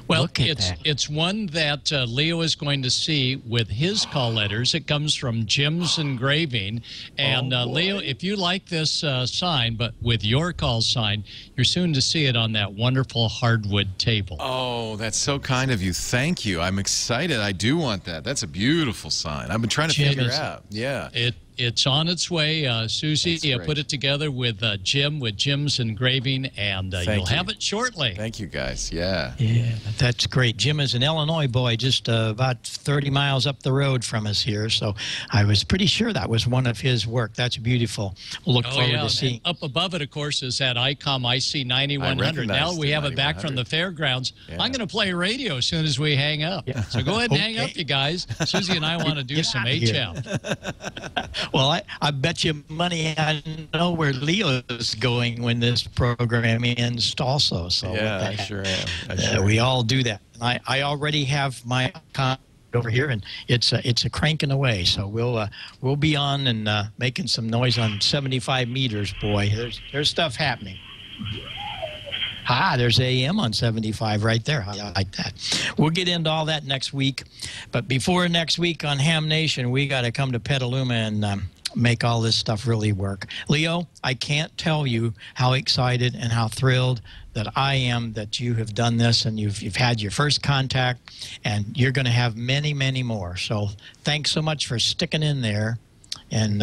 Well, it's one that Leo is going to see with his call letters. It comes from Jim's Engraving. And Leo, if you like this sign, but with your call sign, you're soon to see it on that wonderful hardwood table.
Oh, that's so kind of you. Thank you. I'm excited. I do want that. That's a beautiful sign. I've been trying to figure it out. Yeah.
It's on its way. Susie put it together with Jim, with Jim's Engraving, and you'll have it shortly.
Thank you, guys. Yeah.
Yeah, that's great. Jim is an Illinois boy, just about 30 miles up the road from us here, so I was pretty sure that was one of his work. That's beautiful. We'll look forward to seeing.
Up above it, of course, is that ICOM IC 9100. Now we have it back from the fairgrounds. Yeah. I'm going to play radio as soon as we hang up. Yeah. So go ahead and hang up, you guys. Susie and I want to do some HF.
Well, I bet you money I know where Leo's going when this program ends also. So
yeah, I sure am.
We all do that. I already have my account over here, and it's a cranking away. So we'll be on and making some noise on 75 meters. Boy, there's stuff happening. There's AM on 75 right there. I like that. We'll get into all that next week. But before next week on Ham Nation, we got to come to Petaluma and make all this stuff really work. Leo, I can't tell you how excited and how thrilled that I am that you have done this, and you've had your first contact, and you're going to have many, many more. So thanks so much for sticking in there, and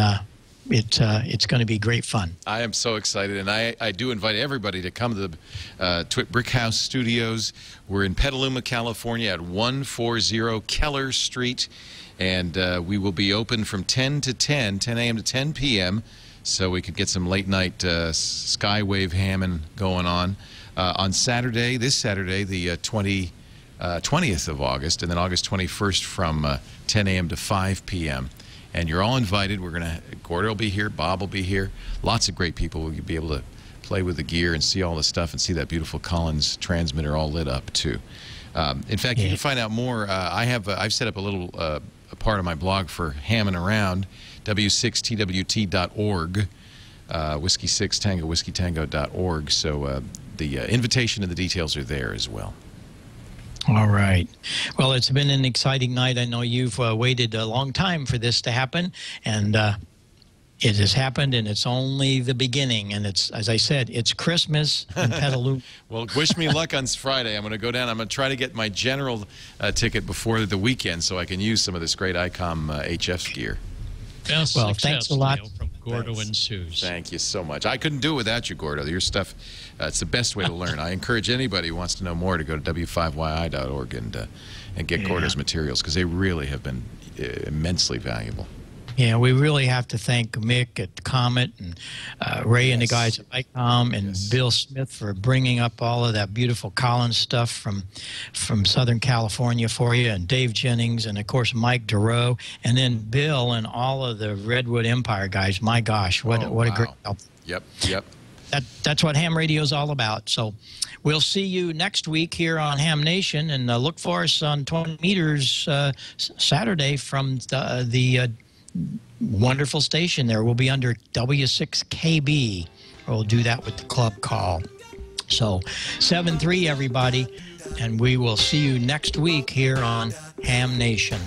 it's going to be great fun.
I am so excited, and I do invite everybody to come to the Twit Brick House Studios. We're in Petaluma, California at 140 Keller Street, and we will be open from 10 a.m. to 10 p.m., so we could get some late-night skywave hamming going on Saturday, this Saturday, the 20th of August, and then August 21st from 10 a.m. to 5 p.m., and you're all invited. Gordo will be here, Bob will be here. Lots of great people will be able to play with the gear and see all the stuff and see that beautiful Collins transmitter all lit up too. In fact, you can find out more. I've set up a little a part of my blog for hamming around, w6twt.org, Whiskey 6 Tango, whiskeytango.org. So the invitation and the details are there as well.
All right. Well, it's been an exciting night. I know you've waited a long time for this to happen, and it has happened, and it's only the beginning. And it's, as I said, it's Christmas in Petaluma.
Well, wish me luck on Friday. I'm going to go down. I'm going to try to get my general ticket before the weekend so I can use some of this great ICOM HF gear.
Best
well,
success,
thanks a lot.
Leo, from Gordo and Suze.
Thank you so much. I couldn't do it without you, Gordo. Your stuff, it's the best way to learn. I encourage anybody who wants to know more to go to w5yi.org and get Gordo's materials, because they really have been immensely valuable.
Yeah, we really have to thank Mick at Comet and Ray and the guys at ICOM and Bill Smith for bringing up all of that beautiful Collins stuff from Southern California for you, and Dave Jennings, and of course Mike Durow, and then Bill and all of the Redwood Empire guys. My gosh, what a great help.
Yep.
That's what ham radio is all about. So we'll see you next week here on Ham Nation, and look for us on 20 meters Saturday from the wonderful station there. We'll be under W6KB. We'll do that with the club call. So 7-3, everybody, and we will see you next week here on Ham Nation.